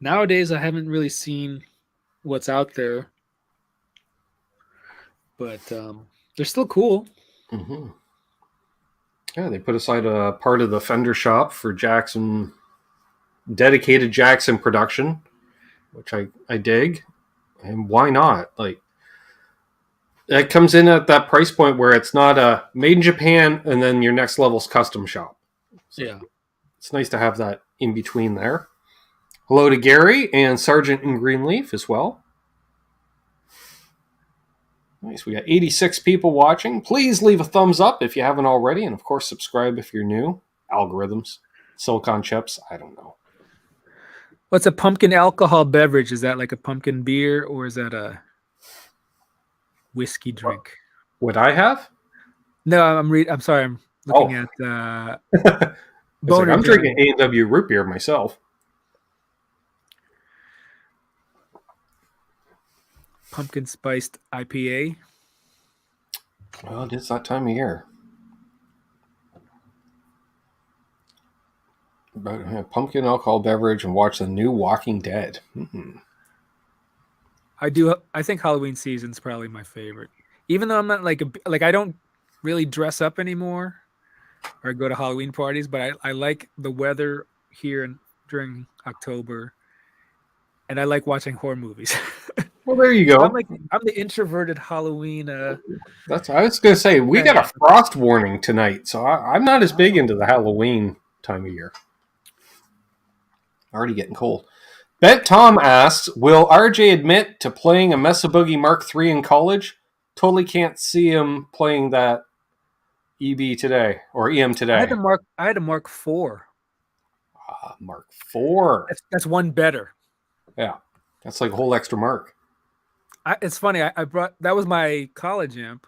nowadays, I haven't really seen what's out there. But they're still cool. Mm-hmm. Yeah, they put aside a part of the Fender shop for Jackson, dedicated Jackson production, which I dig. And why not? Like, it comes in at that price point where it's not a made in Japan and then your next level's custom shop. So yeah. It's nice to have that in between there. Hello to Gary and Sergeant in Greenleaf as well. Nice. We got 86 people watching. Please leave a thumbs up if you haven't already. And of course, subscribe if you're new. Algorithms, silicon chips, I don't know. What's a pumpkin alcohol beverage? Is that like a pumpkin beer or is that a whiskey drink? What I have? No, I'm sorry. I'm looking at Boner. I'm drinking A&W root beer myself. Pumpkin spiced IPA. Well, it's that time of year. Pumpkin alcohol beverage and watch the new Walking Dead. I think Halloween season's probably my favorite. Even though I'm not like I don't really dress up anymore or go to Halloween parties, but I like the weather here during October, and I like watching horror movies. Well, there you So go. I'm the introverted Halloween. I was going to say, we got a frost warning tonight, so I'm not as big into the Halloween time of year. Already getting cold. Bet Tom asks, will RJ admit to playing a Mesa Boogie Mark III in college? Totally can't see him playing that EB today or EM today. I had a Mark IV. Mark IV. That's one better. Yeah, that's like a whole extra mark. It's funny. I brought that was my college amp.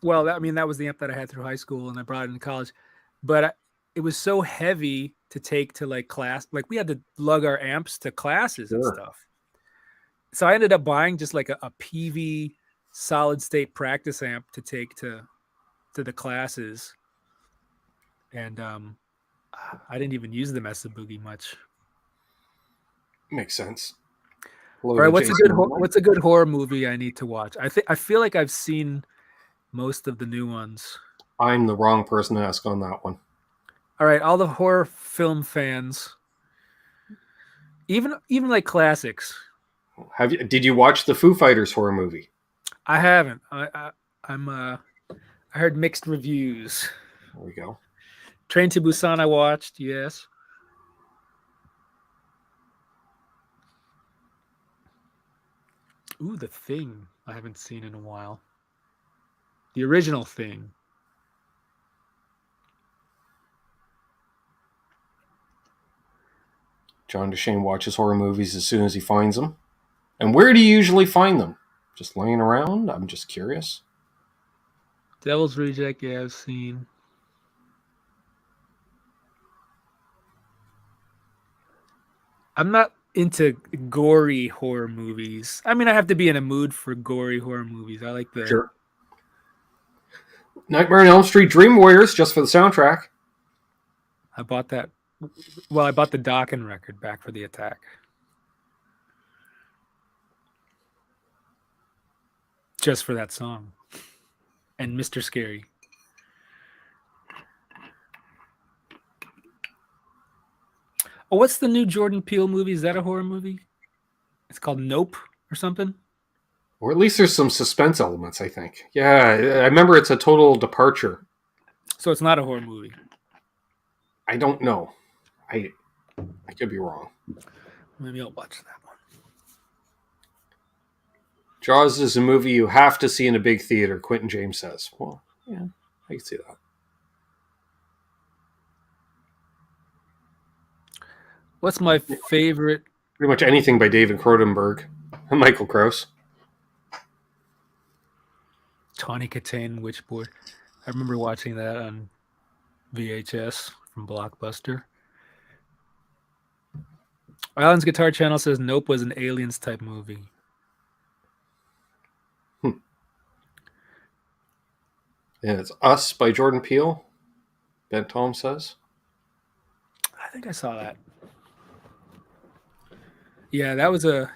Well, that was the amp that I had through high school, and I brought it in college. But it was so heavy to take to like class. Like we had to lug our amps to classes and stuff. So I ended up buying just like a PV solid state practice amp to take to the classes. And I didn't even use the Mesa Boogie much. Makes sense. All right, what's a good horror movie I need to watch? I feel like I've seen most of the new ones. I'm the wrong person to ask on that one. All right, all the horror film fans, even like classics. Did you watch the Foo Fighters horror movie? I haven't. I heard mixed reviews. There we go. Train to Busan I watched, yes. Ooh, The Thing I haven't seen in a while. The original Thing. John DeShane watches horror movies as soon as he finds them. And where do you usually find them? Just laying around? I'm just curious. Devil's Reject, yeah, I've seen. I'm not into gory horror movies. I mean, I have to be in a mood for gory horror movies. I like the... Sure. Nightmare on Elm Street Dream Warriors, just for the soundtrack. I bought that. Well, I bought the Dokken record back for the Attack. Just for that song. And Mr. Scary. Oh, what's the new Jordan Peele movie? Is that a horror movie? It's called Nope or something? Or at least there's some suspense elements, I think. Yeah, I remember it's a total departure. So it's not a horror movie? I don't know. I could be wrong. Maybe I'll watch that one. Jaws is a movie you have to see in a big theater, Quentin James says. Well, yeah, I can see that. What's my favorite? Pretty much anything by David Cronenberg and Michael Krause. Tawny Katane Witchboard. I remember watching that on VHS from Blockbuster. Alan's Guitar Channel says Nope was an Aliens type movie. And it's Us by Jordan Peele. Ben Tom says. I think I saw that. Yeah, that was a...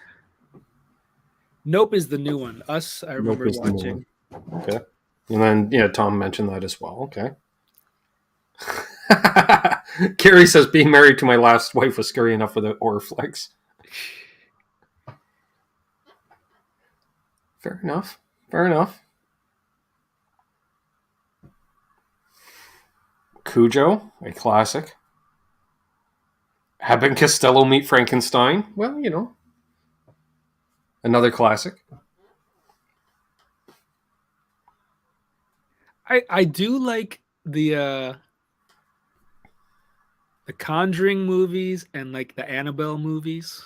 Nope is the new one. Us, I remember watching. Okay. And then, yeah, Tom mentioned that as well. Okay. Carrie says, being married to my last wife was scary enough without horror flicks. Fair enough. Fair enough. Cujo, a classic. Abbott and Costello meet Frankenstein. Well, you know. Another classic. I do like the Conjuring movies and like the Annabelle movies.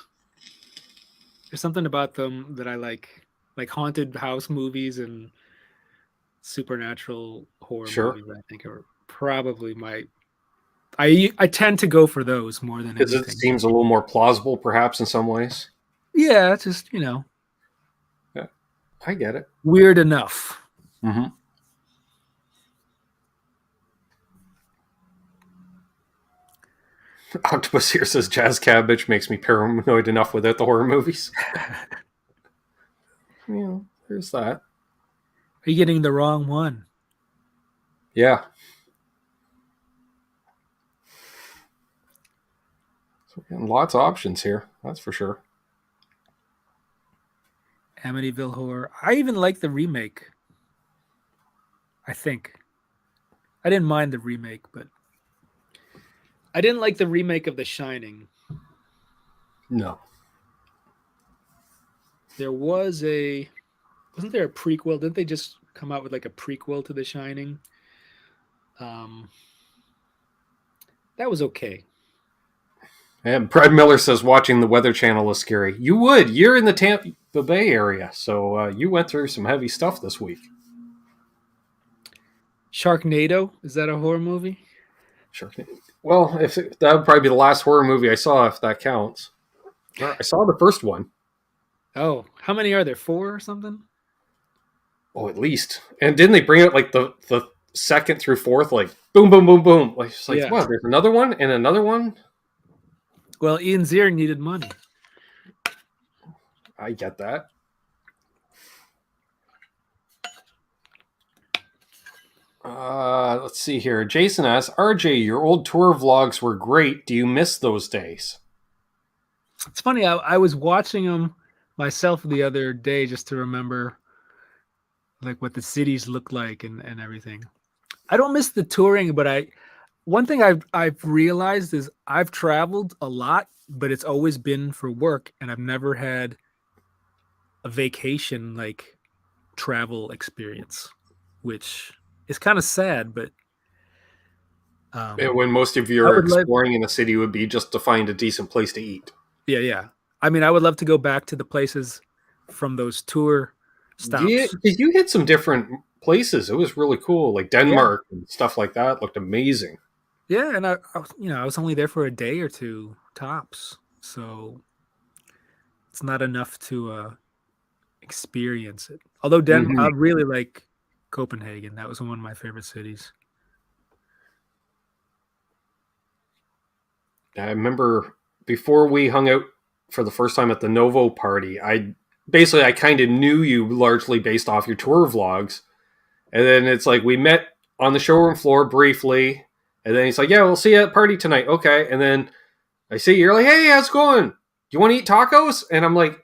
There's something about them that I like haunted house movies and supernatural horror movies. I think are probably I tend to go for those more than anything. Because it seems a little more plausible, perhaps, in some ways. Yeah, it's just, you know. Yeah, I get it. Weird enough. Mm-hmm. Octopus here says Jazz Cabbage makes me paranoid enough without the horror movies. Yeah, there's that. Are you getting the wrong one? Yeah. So we're getting lots of options here. That's for sure. Amityville Horror. I even like the remake. I think. I didn't mind the remake, but I didn't like the remake of The Shining. No. There wasn't there a prequel? Didn't they just come out with like a prequel to The Shining? That was okay. And Brad Miller says watching the Weather Channel is scary. You would. You're in the Tampa Bay area, so you went through some heavy stuff this week. Sharknado, is that a horror movie? Sharknado. Well, that would probably be the last horror movie I saw, if that counts. I saw the first one. Oh, how many are there? 4 or something? Oh, at least. And didn't they bring out like the second through fourth, like boom, boom, boom, boom? Like, it's like, Yeah. wow, there's another one and another one. Well, Ian Zier needed money. I get that. Let's see here. Jason asks, RJ, your old tour vlogs were great. Do you miss those days? It's funny. I was watching them myself the other day just to remember like what the cities look like and everything. I don't miss the touring, but one thing I've realized is I've traveled a lot, but it's always been for work, and I've never had a vacation like travel experience, which is kind of sad, but when most of your exploring in a city would be just to find a decent place to eat. Yeah. I mean, I would love to go back to the places from those tour stops. Yeah, you hit some different places. It was really cool, like Denmark and stuff like that. Looked amazing. Yeah, and I was only there for a day or two tops, so it's not enough to experience it. Although I really like Copenhagen. That was one of my favorite cities. I remember before we hung out for the first time at the Novo party, I kind of knew you largely based off your tour vlogs. And then it's like we met on the showroom floor briefly. And then he's like, yeah, we'll see you at the party tonight. Okay. And then I see you're like, hey, how's it going? Do you want to eat tacos? And I'm like,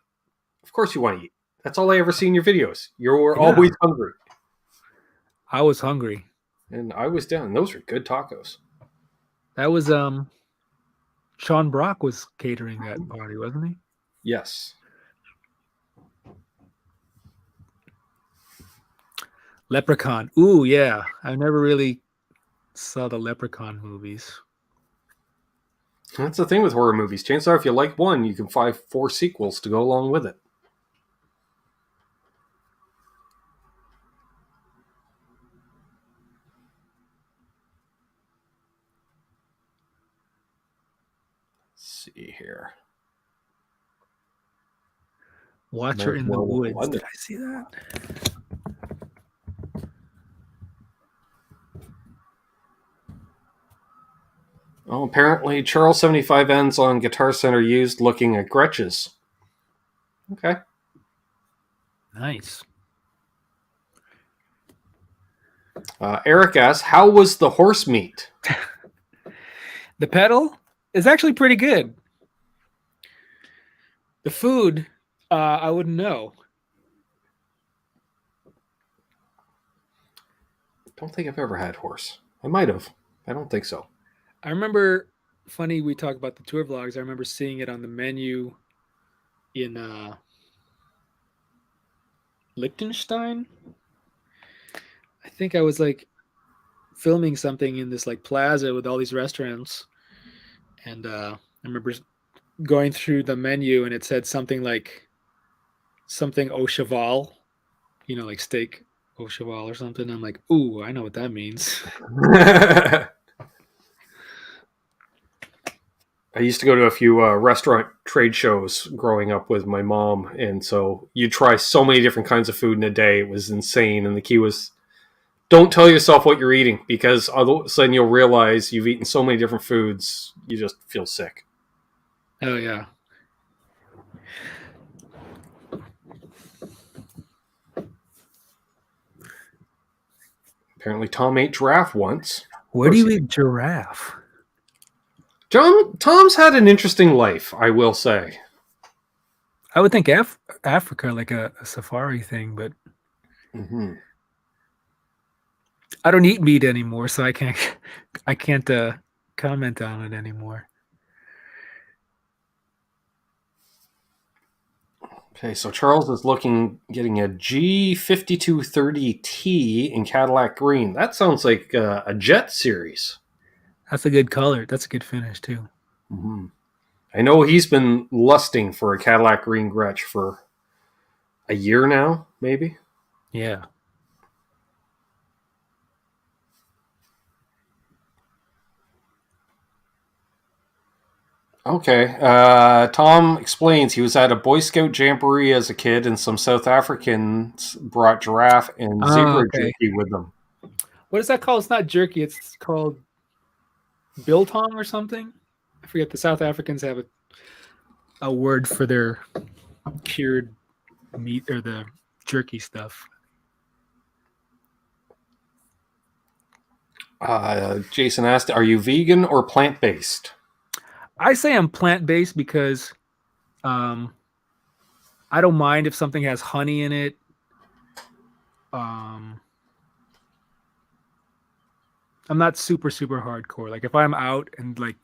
of course you want to eat. That's all I ever see in your videos. You were always hungry. I was hungry. And I was down. Those were good tacos. That was Sean Brock was catering that party, wasn't he? Yes. Leprechaun. Ooh, yeah. I never really saw the Leprechaun movies. That's the thing with horror movies. Chances are if you like one, you can find 4 sequels to go along with it. Let's see here. Watcher in the Woods. Did I see that? Oh, apparently Charles 75 ends on Guitar Center used looking at Gretches. Okay. Nice. Eric asks, how was the horse meat? The pedal is actually pretty good. The food, I wouldn't know. I don't think I've ever had horse. I might have. I don't think so. I remember, funny, we talk about the tour vlogs. I remember seeing it on the menu in Liechtenstein. I think I was like filming something in this like plaza with all these restaurants. And I remember going through the menu and it said something like something au cheval, like steak au cheval or something. I'm like, ooh, I know what that means. I used to go to a few restaurant trade shows growing up with my mom, and so you try so many different kinds of food in a day. It was insane, and the key was don't tell yourself what you're eating, because all of a sudden you'll realize you've eaten so many different foods you just feel sick. Oh yeah. Apparently, Tom ate giraffe once. Where do you eat giraffe? Tom's had an interesting life, I will say. I would think Africa, like a safari thing, but I don't eat meat anymore, so I can't comment on it anymore. Okay, so Charles is getting a G5230T in Cadillac green. That sounds like a Jet series. That's a good color. That's a good finish too. I know he's been lusting for a Cadillac green Gretsch for a year now, maybe. Yeah. Okay. Tom explains he was at a Boy Scout jamboree as a kid, and some South Africans brought giraffe and zebra jerky with them. What is that called? It's not jerky. It's called biltong or something. I forget. The South Africans have a word for their cured meat or the jerky stuff. Jason asked, "Are you vegan or plant-based?" I say I'm plant-based because I don't mind if something has honey in it. I'm not super hardcore. Like if I'm out and like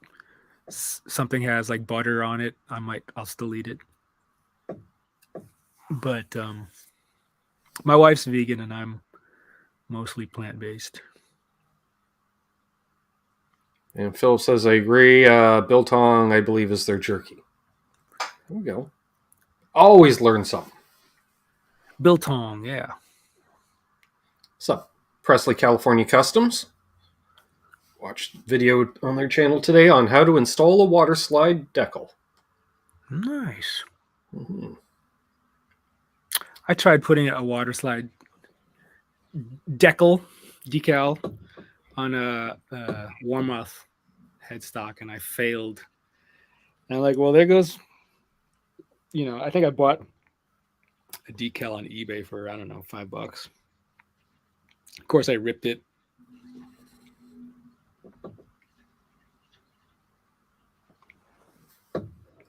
something has like butter on it, I'll still eat it. But my wife's vegan and I'm mostly plant-based. And Philip says, I agree. Biltong, I believe, is their jerky. There we go. Always learn something. Biltong, yeah. What's up? Presley California Customs. Watched video on their channel today on how to install a water slide decal. Nice. I tried putting a water slide decal on a Warmoth headstock, and I failed. And I'm like, well, there goes. I think I bought a decal on eBay for, I don't know, $5. Of course, I ripped it.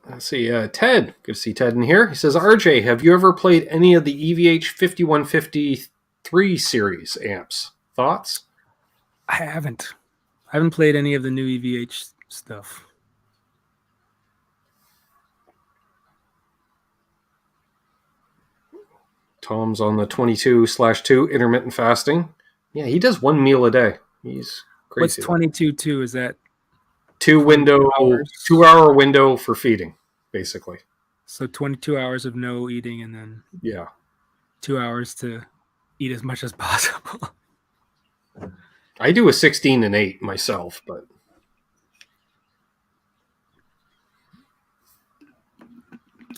Let's see, Ted. Good to see Ted in here. He says, RJ, have you ever played any of the EVH 5153 series amps? Thoughts? I haven't played any of the new EVH stuff. Tom's on the 22/2 intermittent fasting. Yeah, he does one meal a day. He's crazy. What's 22/2? Is that 2-hour window for feeding, basically. So 22 hours of no eating and then 2 hours to eat as much as possible. I do a 16 and 8 myself, but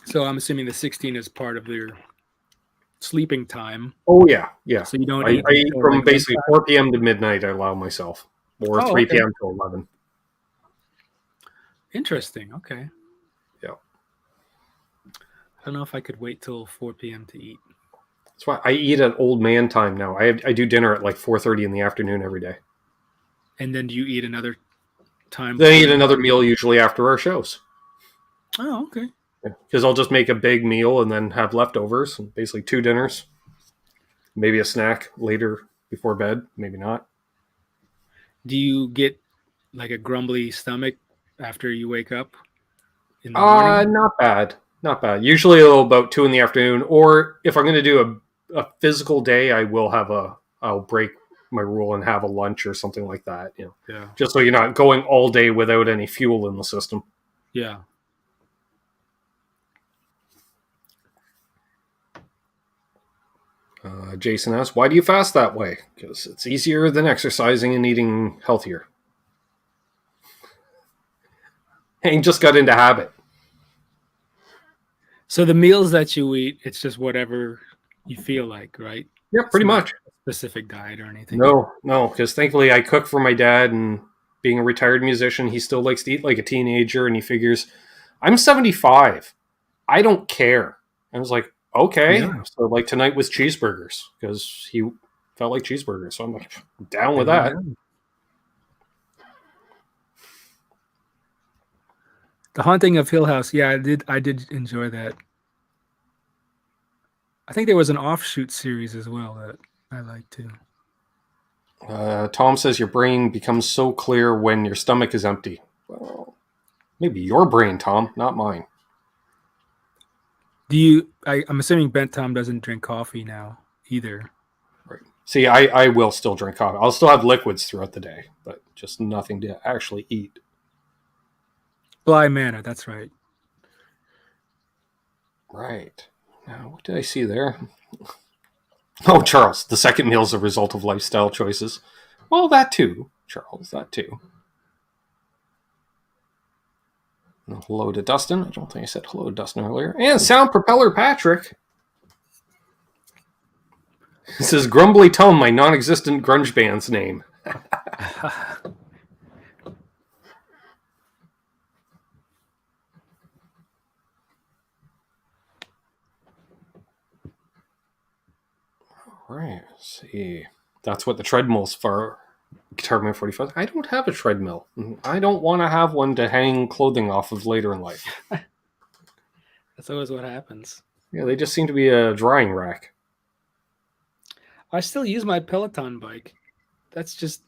so I'm assuming the 16 is part of their sleeping time. Oh yeah. So you don't I eat from basically 4 p.m. to midnight. I allow myself, or 3 p.m. to 11. Interesting. Okay. Yeah. I don't know if I could wait till 4 p.m. to eat. That's why I eat at old man time now. I do dinner at like 4:30 in the afternoon every day. And then do you eat another time? Then I eat another meal usually after our shows. Oh, okay. Because I'll just make a big meal and then have leftovers. Basically 2 dinners. Maybe a snack later before bed. Maybe not. Do you get like a grumbly stomach after you wake up in the morning? Not bad. Not bad. Usually about 2 in the afternoon. Or if I'm going to do a physical day, I'll break my rule and have a lunch or something like that. Yeah. Just so you're not going all day without any fuel in the system. Yeah. Jason asks, why do you fast that way? Because it's easier than exercising and eating healthier. And just got into habit. So the meals that you eat, it's just whatever you feel like, right? Yeah, pretty much. Specific diet or anything. No, because thankfully I cook for my dad, and being a retired musician, he still likes to eat like a teenager, and he figures, I'm 75. I don't care. I was like, okay. Yeah. So like tonight was cheeseburgers because he felt like cheeseburgers. So I'm like, down with that. The Haunting of Hill House. Yeah, I did enjoy that. I think there was an offshoot series as well that I liked too. Tom says your brain becomes so clear when your stomach is empty. Well, maybe your brain, Tom, not mine. I'm assuming Ben Tom doesn't drink coffee now either. Right. See, I will still drink coffee. I'll still have liquids throughout the day, but just nothing to actually eat. Bly Manor, that's right. Right. Now, what did I see there? Oh, Charles, the second meal is a result of lifestyle choices. Well, that too, Charles, that too. Hello to Dustin. I don't think I said hello to Dustin earlier. And Sound Propeller Patrick. He says, Grumbly Tom, my non-existent grunge band's name. Right. Let's see. That's what the treadmill's for. Guitar Man 45. I don't have a treadmill. I don't want to have one to hang clothing off of later in life. That's always what happens. Yeah, they just seem to be a drying rack. I still use my Peloton bike. That's just,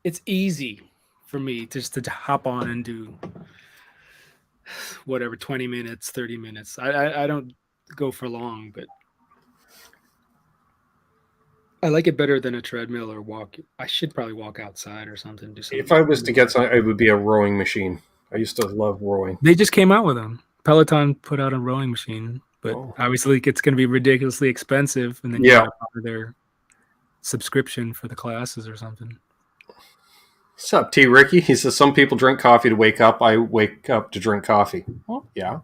it's easy for me just to hop on and do whatever, 20 minutes, 30 minutes. I don't go for long, but I like it better than a treadmill or walk. I should probably walk outside or something. Do something. If I was to get something, it would be a rowing machine. I used to love rowing. They just came out with them. Peloton put out a rowing machine, but obviously it's going to be ridiculously expensive, and then you have their subscription for the classes or something. What's up, T. Ricky? He says, some people drink coffee to wake up. I wake up to drink coffee. Well, yeah.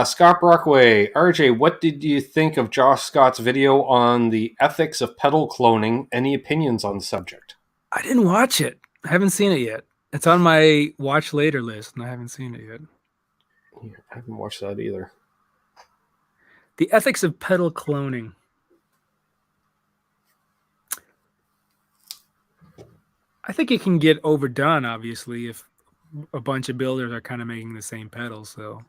Scott Brockway. RJ, what did you think of Josh Scott's video on the ethics of pedal cloning? Any opinions on the subject? I didn't watch it. I haven't seen it yet. It's on my watch later list, and I haven't seen it yet. Yeah, I haven't watched that either. The ethics of pedal cloning. I think it can get overdone, obviously, if a bunch of builders are kind of making the same pedals. So,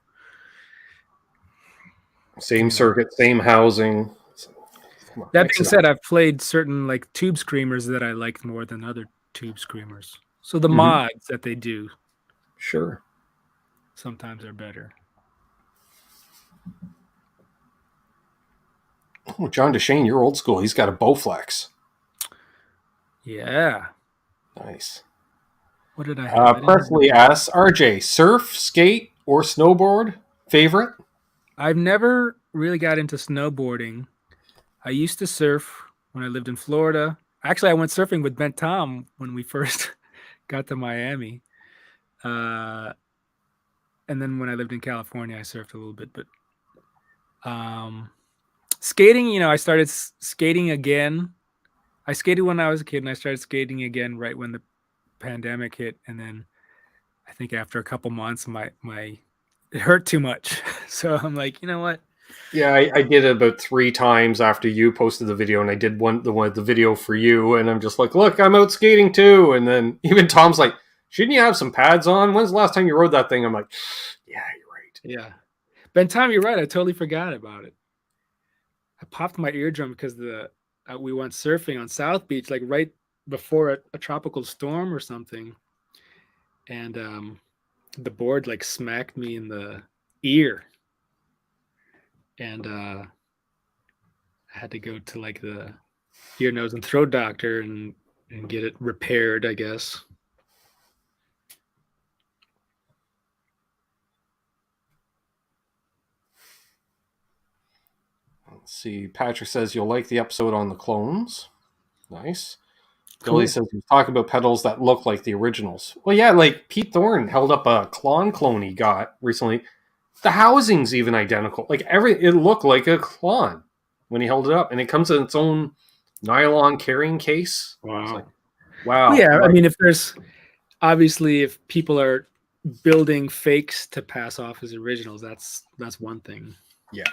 same circuit, same housing. That being said, I've played certain like tube screamers that I liked more than other tube screamers. So the mods that they do, sure, sometimes are better. Oh, John DeShane, you're old school. He's got a Bowflex. Yeah. Nice. What did I have? Presley asks, RJ, surf, skate, or snowboard? Favorite? I've never really got into snowboarding. I used to surf when I lived in Florida. Actually, I went surfing with Ben Tom when we first got to Miami. And then when I lived in California, I surfed a little bit. But skating, I started skating again. I skated when I was a kid, and I started skating again right when the pandemic hit. And then I think after a couple months, it hurt too much. So I'm like, you know what? Yeah, I did it about 3 times after you posted the video, and I did the video for you, and I'm just like, look, I'm out skating too. And then even Tom's like, shouldn't you have some pads on? When's the last time you rode that thing? I'm like, yeah, you're right. Yeah. Ben Tom, you're right. I totally forgot about it. I popped my eardrum because we went surfing on South Beach, like right before a tropical storm or something. And the board like smacked me in the ear. And I had to go to like the ear, nose, and throat doctor and get it repaired, I guess. Let's see. Patrick says you'll like the episode on the clones. Nice. Cool. Billy says you talk about pedals that look like the originals. Well, yeah, like Pete Thorne held up a clone he got recently. The housing's even identical. Like it looked like a clone when he held it up, and it comes in its own nylon carrying case. Wow. Wow. Yeah, I mean, if there's obviously if people are building fakes to pass off as originals, that's one thing. Yeah.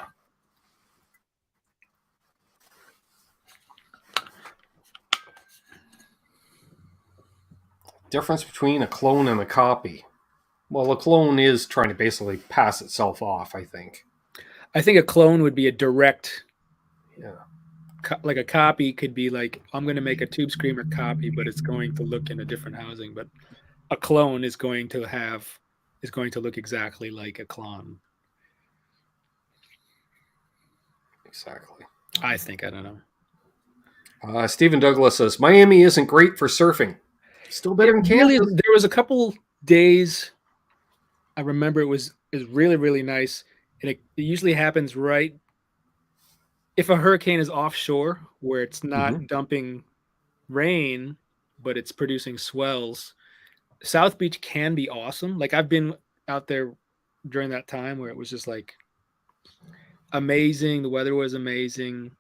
Difference between a clone and a copy. Well, a clone is trying to basically pass itself off, I think. I think a clone would be a direct. Yeah. Like a copy could be like, I'm going to make a Tube Screamer copy, but it's going to look in a different housing. But a clone is going to look exactly like a clone. Exactly. I think. I don't know. Stephen Douglas says Miami isn't great for surfing. Still better than Kansas. Really, there was a couple days. I remember it was really, really nice, and it usually happens right if a hurricane is offshore, where it's not dumping rain, but it's producing swells. South Beach can be awesome. Like I've been out there during that time where it was just like amazing. The weather was amazing,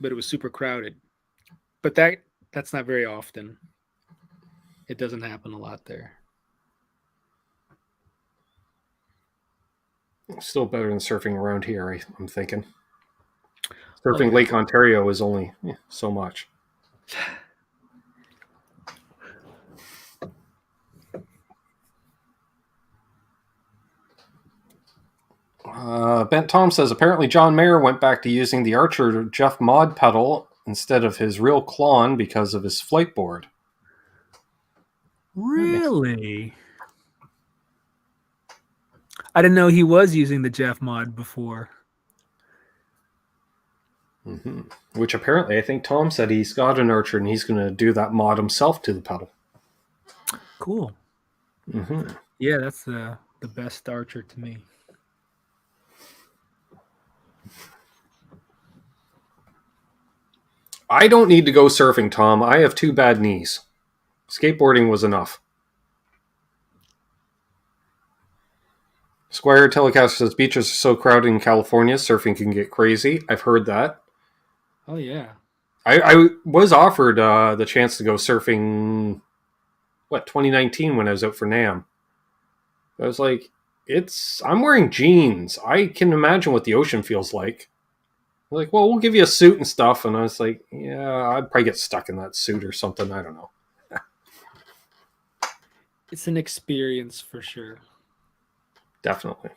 but it was super crowded. But that's not very often. It doesn't happen a lot there. Still better than surfing around here, I'm thinking. Surfing Lake Ontario is only so much. Bent Tom says apparently John Mayer went back to using the Archer Jeff Mod pedal instead of his real Klon because of his flight board. Really? I didn't know he was using the Jeff Mod before. Mm-hmm. Which apparently, I think Tom said he's got an Archer and he's going to do that mod himself to the pedal. Cool. Mm-hmm. Yeah, that's the best Archer to me. I don't need to go surfing, Tom. I have 2 bad knees. Skateboarding was enough. Squire Telecaster says beaches are so crowded in California, surfing can get crazy. I've heard that. Oh, yeah. I was offered the chance to go surfing, 2019 when I was out for NAMM. I was like, I'm wearing jeans. I can imagine what the ocean feels like. They're like, well, we'll give you a suit and stuff. And I was like, yeah, I'd probably get stuck in that suit or something. I don't know. It's an experience for sure. Definitely.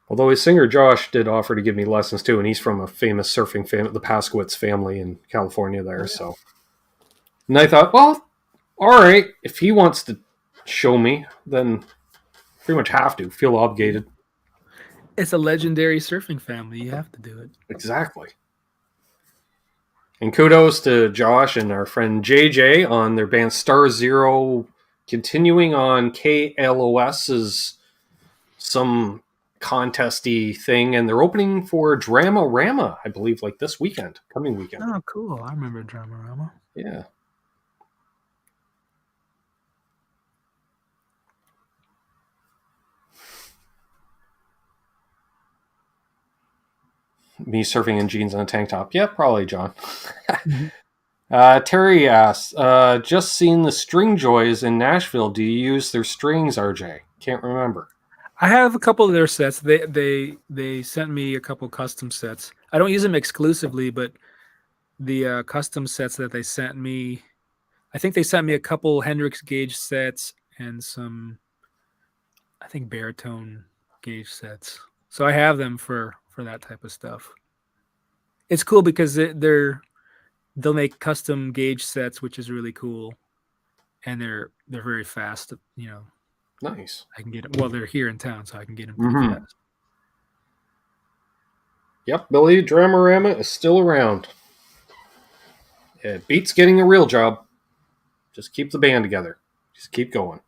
Although his singer Josh did offer to give me lessons too, and he's from a famous surfing family, the Paskowitz family in California there. Oh, yeah. So, and I thought, well, all right, if he wants to show me, then pretty much have to feel obligated. It's a legendary surfing family. You have to do it. Exactly. And kudos to Josh and our friend JJ on their band Star Zero, continuing on KLOS's some contesty thing, and they're opening for Dramarama, I believe, like this weekend, coming weekend. Oh, cool. I remember Dramarama. Yeah. Me surfing in jeans and a tank top. Yeah, probably, John. Terry asks, just seen the String Joys in Nashville. Do you use their strings, RJ? Can't remember. I have a couple of their sets. They sent me a couple custom sets. I don't use them exclusively, but the custom sets that they sent me, I think they sent me a couple Hendrix gauge sets and some, I think, baritone gauge sets. So I have them for that type of stuff. It's cool because they'll make custom gauge sets, which is really cool, and they're very fast. You know, nice. I can get them. Well, they're here in town, so I can get them pretty fast. Yep, Billy Dramarama is still around. It beats getting a real job. Just keep the band together. Just keep going.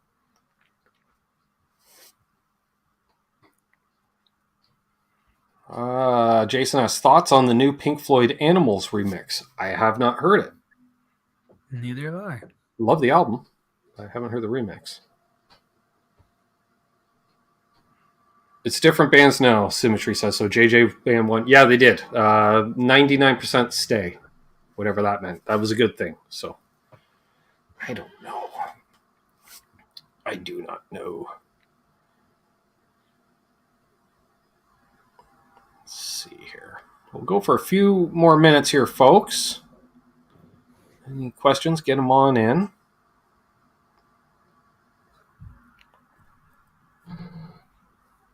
Jason has thoughts on the new Pink Floyd Animals remix. I have not heard it. Neither have I. Love the album. I haven't heard the remix. It's different bands now, Symmetry says. So JJ Band 1. Yeah, they did. 99% stay whatever that meant. That was a good thing. So I don't know. I do not know. Let's see here. We'll go for a few more minutes here, folks. Any questions? Get them on in.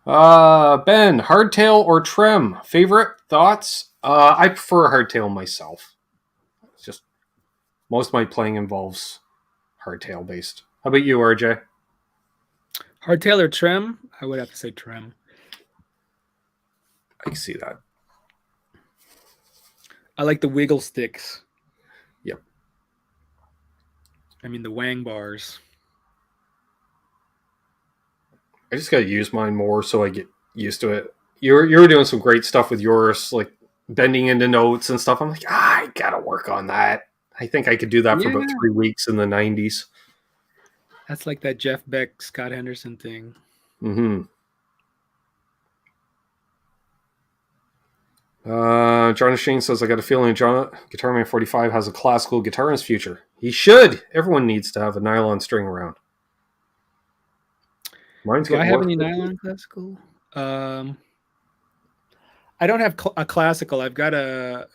Ben, hardtail or trem? Favorite thoughts? I prefer hardtail myself. It's just most of my playing involves hardtail based. How about you, RJ? Hardtail or trem? I would have to say trem. I can see that. I like the wiggle sticks. Yep. I mean the wang bars. I just got to use mine more so I get used to it. You were doing some great stuff with yours, like bending into notes and stuff. I'm like, I got to work on that. I think I could do that for about 3 weeks in the 90s. That's like that Jeff Beck, Scott Henderson thing. Mm-hmm. John Shane says, I got a feeling Guitar Man 45 has a classical guitar in his future. He should. Everyone needs to have a nylon string around. Do I have any nylon classical? I don't have a classical. I've got a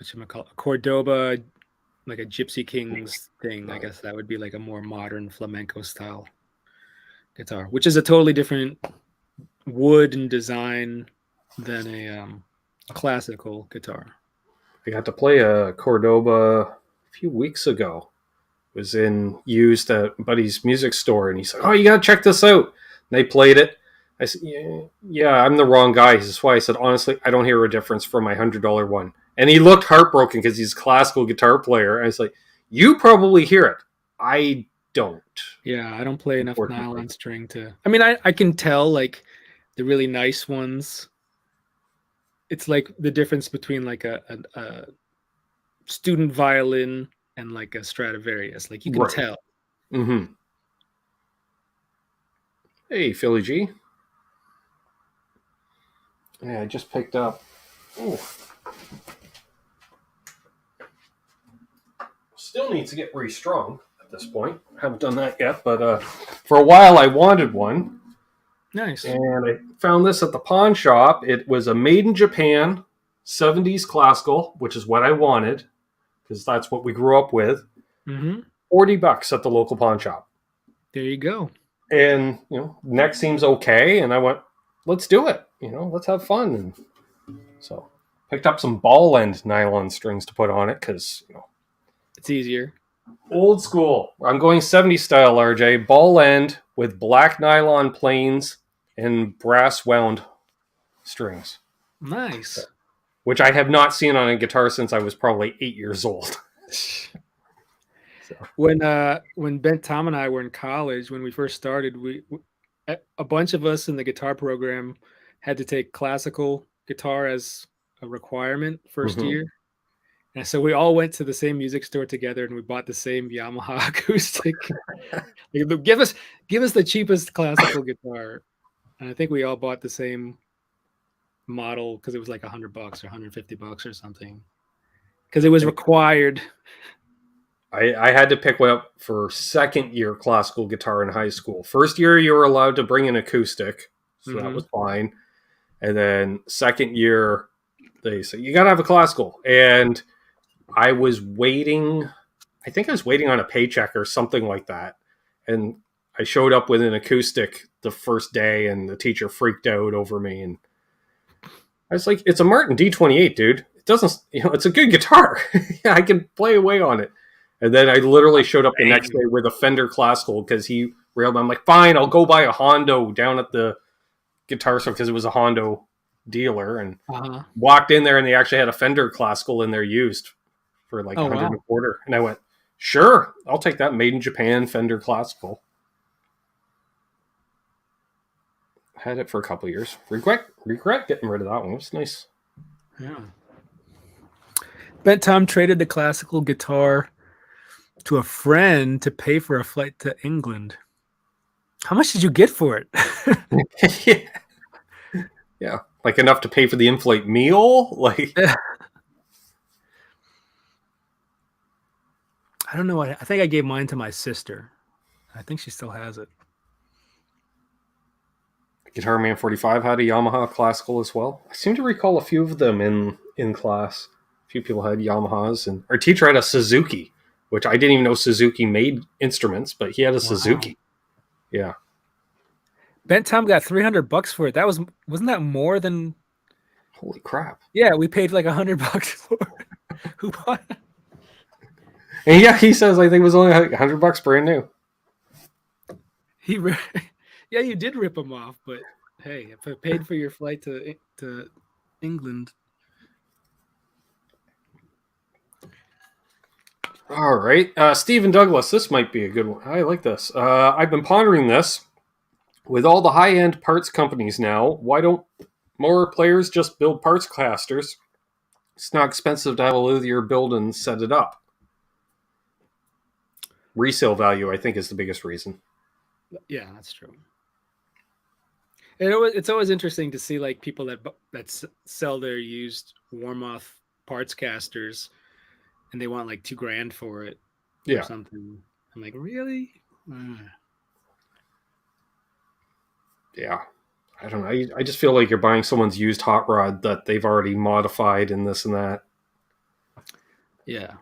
a Cordoba, like a Gypsy Kings thing. I guess that would be like a more modern flamenco style guitar, which is a totally different wood and design than a classical guitar. I got to play a Cordoba a few weeks ago. Was used at Buddy's music store, and he's like, "Oh, you gotta check this out." And they played it. I said, "Yeah, I'm the wrong guy." That's why I said, "Honestly, I don't hear a difference from my $100 one." And he looked heartbroken because he's a classical guitar player. I was like, "You probably hear it. I don't." Yeah, I don't play enough nylon string to. I mean, I can tell like the really nice ones. It's like the difference between like a student violin and like a Stradivarius. Like you can tell. Mm-hmm. Hey, Philly G. Yeah, I just picked up. Ooh. Still needs to get restrung at this point. I haven't done that yet, but for a while I wanted one. Nice. And I found this at the pawn shop. It was a made in Japan 70s classical, which is what I wanted because that's what we grew up with. Mm-hmm. $40 at the local pawn shop. There you go. And, neck seems okay. And I went, let's do it. Let's have fun. And so picked up some ball end nylon strings to put on it because, it's easier. Old school. I'm going 70s style, RJ. Ball end with black nylon planes and brass wound strings. Nice. Which I have not seen on a guitar since I was probably 8 years old. So. When Ben, Tom, and I were in college, when we first started, a bunch of us in the guitar program had to take classical guitar as a requirement first year. And so we all went to the same music store together and we bought the same Yamaha acoustic. Give us the cheapest classical guitar. And I think we all bought the same model because it was like $100 or $150 or something. Because it was required. I had to pick one up for second year classical guitar in high school. First year you were allowed to bring an acoustic, so that was fine. And then second year they said you gotta have a classical. And I was waiting. I think I was waiting on a paycheck or something like that. And I showed up with an acoustic the first day, and the teacher freaked out over me. And I was like, "It's a Martin D28, dude. It doesn't. It's a good guitar. I can play away on it." And then I literally showed up the next day with a Fender classical because he railed. I'm like, "Fine, I'll go buy a Hondo down at the guitar store," because it was a Hondo dealer, and walked in there, and they actually had a Fender classical in there used for like $125. And I went, "Sure, I'll take that made in Japan Fender classical." Had it for a couple of years. Regret getting rid of that one. It was nice. Yeah. Bet Tom traded the classical guitar to a friend to pay for a flight to England. How much did you get for it? Yeah. Like enough to pay for the in-flight meal? Like, I don't know what. I think I gave mine to my sister. I think she still has it. Guitar Man 45 had a Yamaha classical as well. I seem to recall a few of them in class. A few people had Yamahas, and our teacher had a Suzuki, which I didn't even know Suzuki made instruments, but he had a Suzuki. Yeah. Ben Tom got $300 for it. Wasn't that more than? Holy crap! Yeah, we paid like $100 for it. Who bought it? And yeah, he says I think it was only like $100 brand new. Yeah, you did rip him off, but hey, if I paid for your flight to England. All right, Stephen Douglas, this might be a good one. I like this. I've been pondering this. With all the high-end parts companies now, why don't more players just build parts casters? It's not expensive to have a luthier build and set it up. Resale value, I think, is the biggest reason. Yeah, that's true. It's always interesting to see like people that sell their used Warmoth parts casters, and they want like $2,000 for it, or something. I'm like, really? Yeah, I don't know. I just feel like you're buying someone's used hot rod that they've already modified and this and that. Yeah.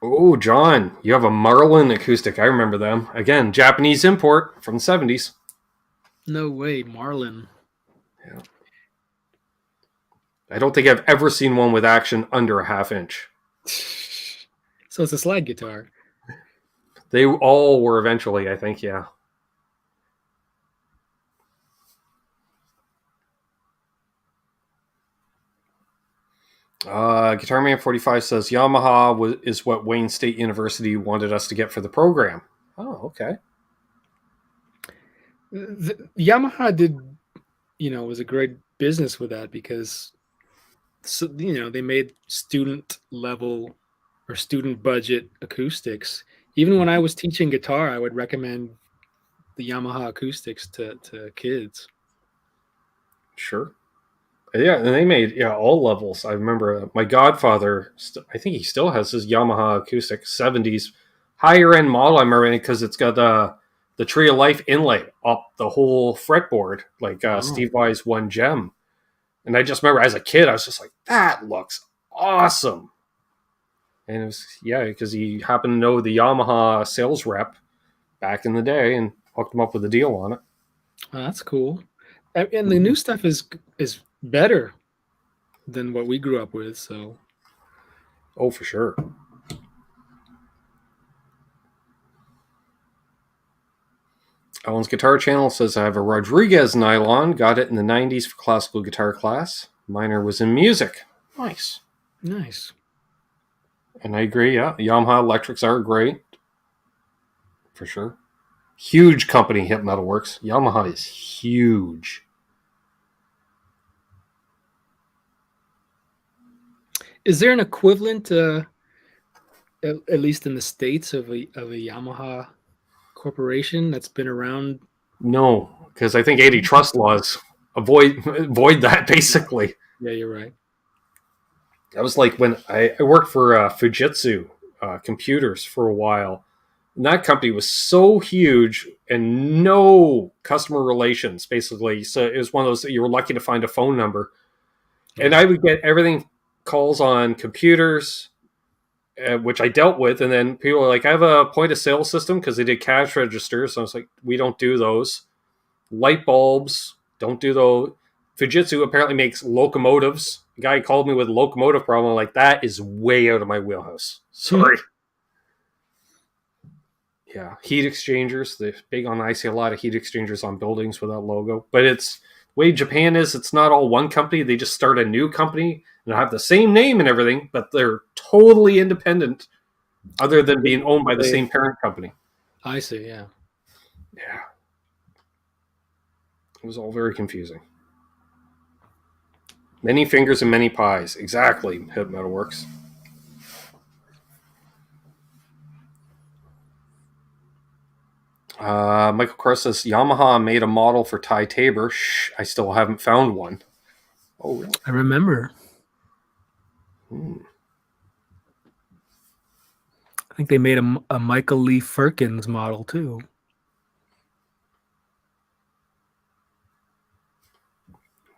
Oh, John, you have a Marlin acoustic. I remember them. Again, Japanese import from the 70s. No way, Marlin. Yeah. I don't think I've ever seen one with action under a half inch. So it's a slide guitar. They all were eventually, I think, yeah. Guitar Man 45 says Yamaha is what Wayne State University wanted us to get for the program. Oh, okay. Yamaha did, was a great business with that because, they made student level or student budget acoustics. Even when I was teaching guitar, I would recommend the Yamaha acoustics to kids. Sure. Yeah, and they made all levels. I remember my godfather, I think he still has his Yamaha acoustic 70s higher end model. I remember because it's got the Tree of Life inlay up the whole fretboard, like Steve Vai's One Gem. And I just remember as a kid, I was just like, that looks awesome. And it was, because he happened to know the Yamaha sales rep back in the day and hooked him up with a deal on it. Oh, that's cool. And the new stuff is better than what we grew up with, so. Oh, for sure. Alan's Guitar Channel says I have a Rodriguez nylon. Got it in the 90s for classical guitar class. Minor was in music. Nice. And I agree, yeah. Yamaha electrics are great. For sure. Huge company, Hip Metalworks. Yamaha is huge. Is there an equivalent, at least in the States, of a Yamaha corporation that's been around? No, because I think antitrust laws avoid that, basically. Yeah, you're right. That was like when I worked for Fujitsu computers for a while. And that company was so huge and no customer relations, basically. So it was one of those that you were lucky to find a phone number. And I would get everything calls on computers, which I dealt with. And then people were like, I have a point of sale system because they did cash registers. So I was like, we don't do those. Light bulbs, don't do those. Fujitsu apparently makes locomotives. The guy called me with a locomotive problem. I'm like, that is way out of my wheelhouse. Sorry. Yeah, heat exchangers. They're big on. I see a lot of heat exchangers on buildings with that logo. But it's the way Japan is. It's not all one company. They just start a new company and have the same name and everything, but they're totally independent, other than being owned by the same parent company. I see. Yeah. Yeah. It was all very confusing. Many fingers and many pies. Exactly. Hip Metalworks. Michael Cross says Yamaha made a model for Ty Tabor. Shh, I still haven't found one. Oh, really? I remember. I think they made a Michael Lee Firkins model too.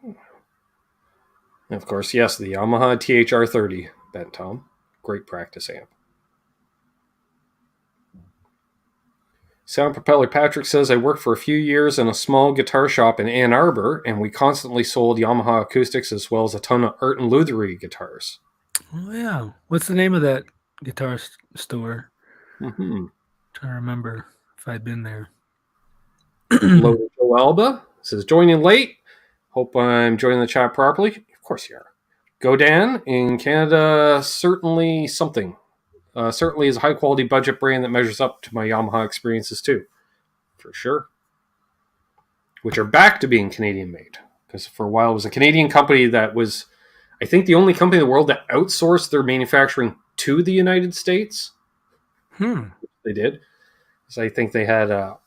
And of course, yes, the Yamaha THR30, Ben Tom. Great practice amp. Sound Propeller Patrick says, I worked for a few years in a small guitar shop in Ann Arbor, and we constantly sold Yamaha acoustics as well as a ton of Art and Lutherie guitars. Oh, yeah. What's the name of that guitar store? Mm-hmm. Trying to remember if I'd been there. Loaded Joe Alba says, joining late. Hope I'm joining the chat properly. Of course you are. Godin in Canada, certainly something. Certainly is a high-quality budget brand that measures up to my Yamaha experiences too. For sure. Which are back to being Canadian-made. Because for a while it was a Canadian company that was, I think, the only company in the world that outsourced their manufacturing to the United States. They did. So I think they had a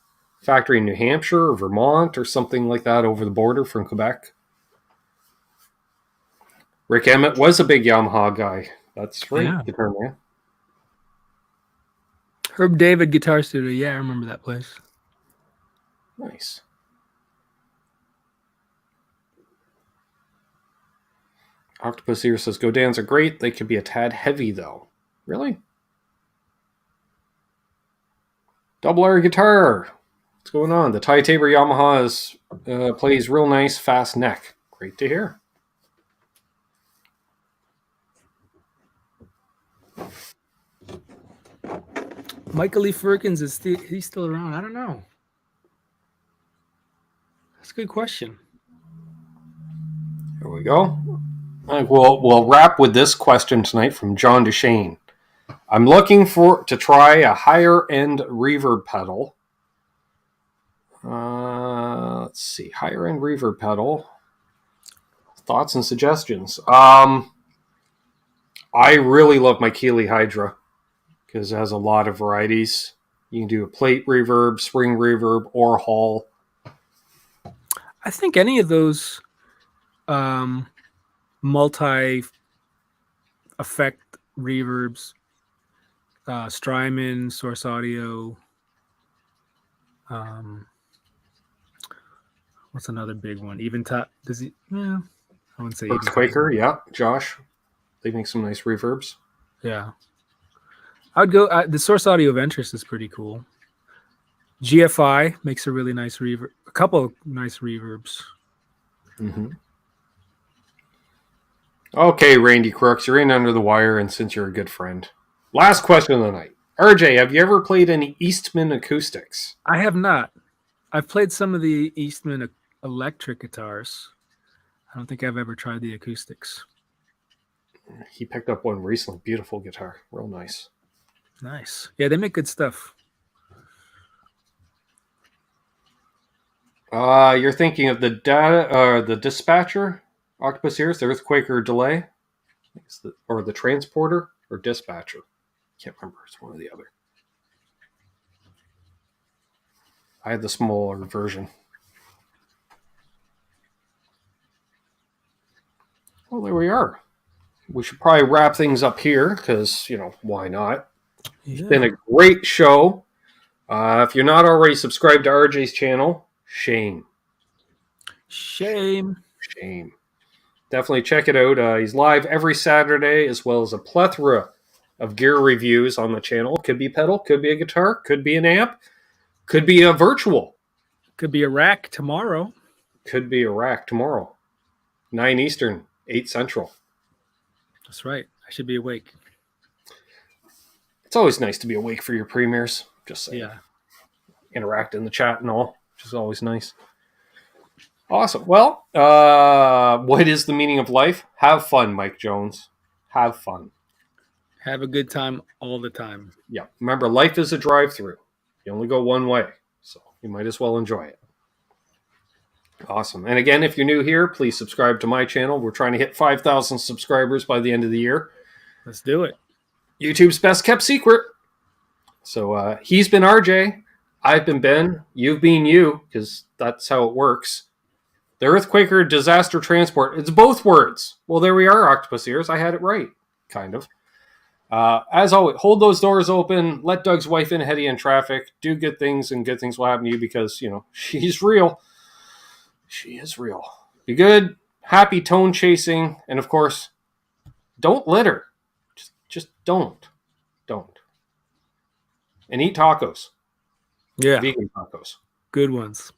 factory in New Hampshire or Vermont or something like that over the border from Quebec. Rick Emmett was a big Yamaha guy. That's right, Yeah. Guitar Man. Herb David Guitar Studio. Yeah, I remember that place. Nice. Octopus here says, Godins are great. They could be a tad heavy, though. Really? Double air guitar. What's going on? The Ty Tabor Yamaha plays real nice, fast neck. Great to hear. Michael Lee Firkins he's still around. I don't know. That's a good question. Here we go. We'll wrap with this question tonight from John Duchesne. I'm looking to try a higher end reverb pedal. Let's see, higher end reverb pedal. Thoughts and suggestions. I really love my Keeley Hydra because it has a lot of varieties. You can do a plate reverb, spring reverb, or hall. I think any of those multi effect reverbs, Strymon, Source Audio, what's another big one? Eventide. Does he? Yeah, I wouldn't say Quaker. Yeah, Josh. They make some nice reverbs. Yeah, I would go. The Source Audio Ventris is pretty cool. GFI makes a really nice reverb. A couple of nice reverbs. Mm-hmm. Okay, Randy Crooks, you're in under the wire, and since you're a good friend, last question of the night. RJ, have you ever played any Eastman acoustics? I have not. I've played some of the Eastman electric guitars. I don't think I've ever tried the acoustics. He picked up one recently. Beautiful guitar. Real nice. Nice. Yeah, they make good stuff. You're thinking of the dispatcher, Octopus here, the Earthquaker delay, or the transporter, or dispatcher. Can't remember. It's one or the other. I had the smaller version. Well, there we are. We should probably wrap things up here because, why not? Yeah. It's been a great show. If you're not already subscribed to RJ's channel, shame. Definitely check it out. He's live every Saturday, as well as a plethora of gear reviews on the channel. Could be pedal, could be a guitar, could be an amp, could be a virtual. Could be a rack tomorrow. 9 Eastern, 8 Central. That's right. I should be awake. It's always nice to be awake for your premieres. Just saying. Yeah. Interact in the chat and all, which is always nice. Awesome. Well, what is the meaning of life? Have fun, Mike Jones. Have fun. Have a good time all the time. Yeah. Remember, life is a drive-through. You only go one way, so you might as well enjoy it. Awesome. And again, if you're new here, please subscribe to my channel. We're trying to hit 5,000 subscribers by the end of the year. Let's do it. YouTube's best kept secret. So he's been RJ. I've been Ben. You've been you, because that's how it works. The Earthquaker Disaster Transport. It's both words. Well, there we are, Octopus Ears. I had it right, kind of. As always, hold those doors open. Let Doug's wife in ahead of you in traffic. Do good things, and good things will happen to you because, she's real. She is real. Be good, happy tone chasing, and of course, don't litter. Just don't. Don't. And eat tacos. Yeah. Vegan tacos. Good ones.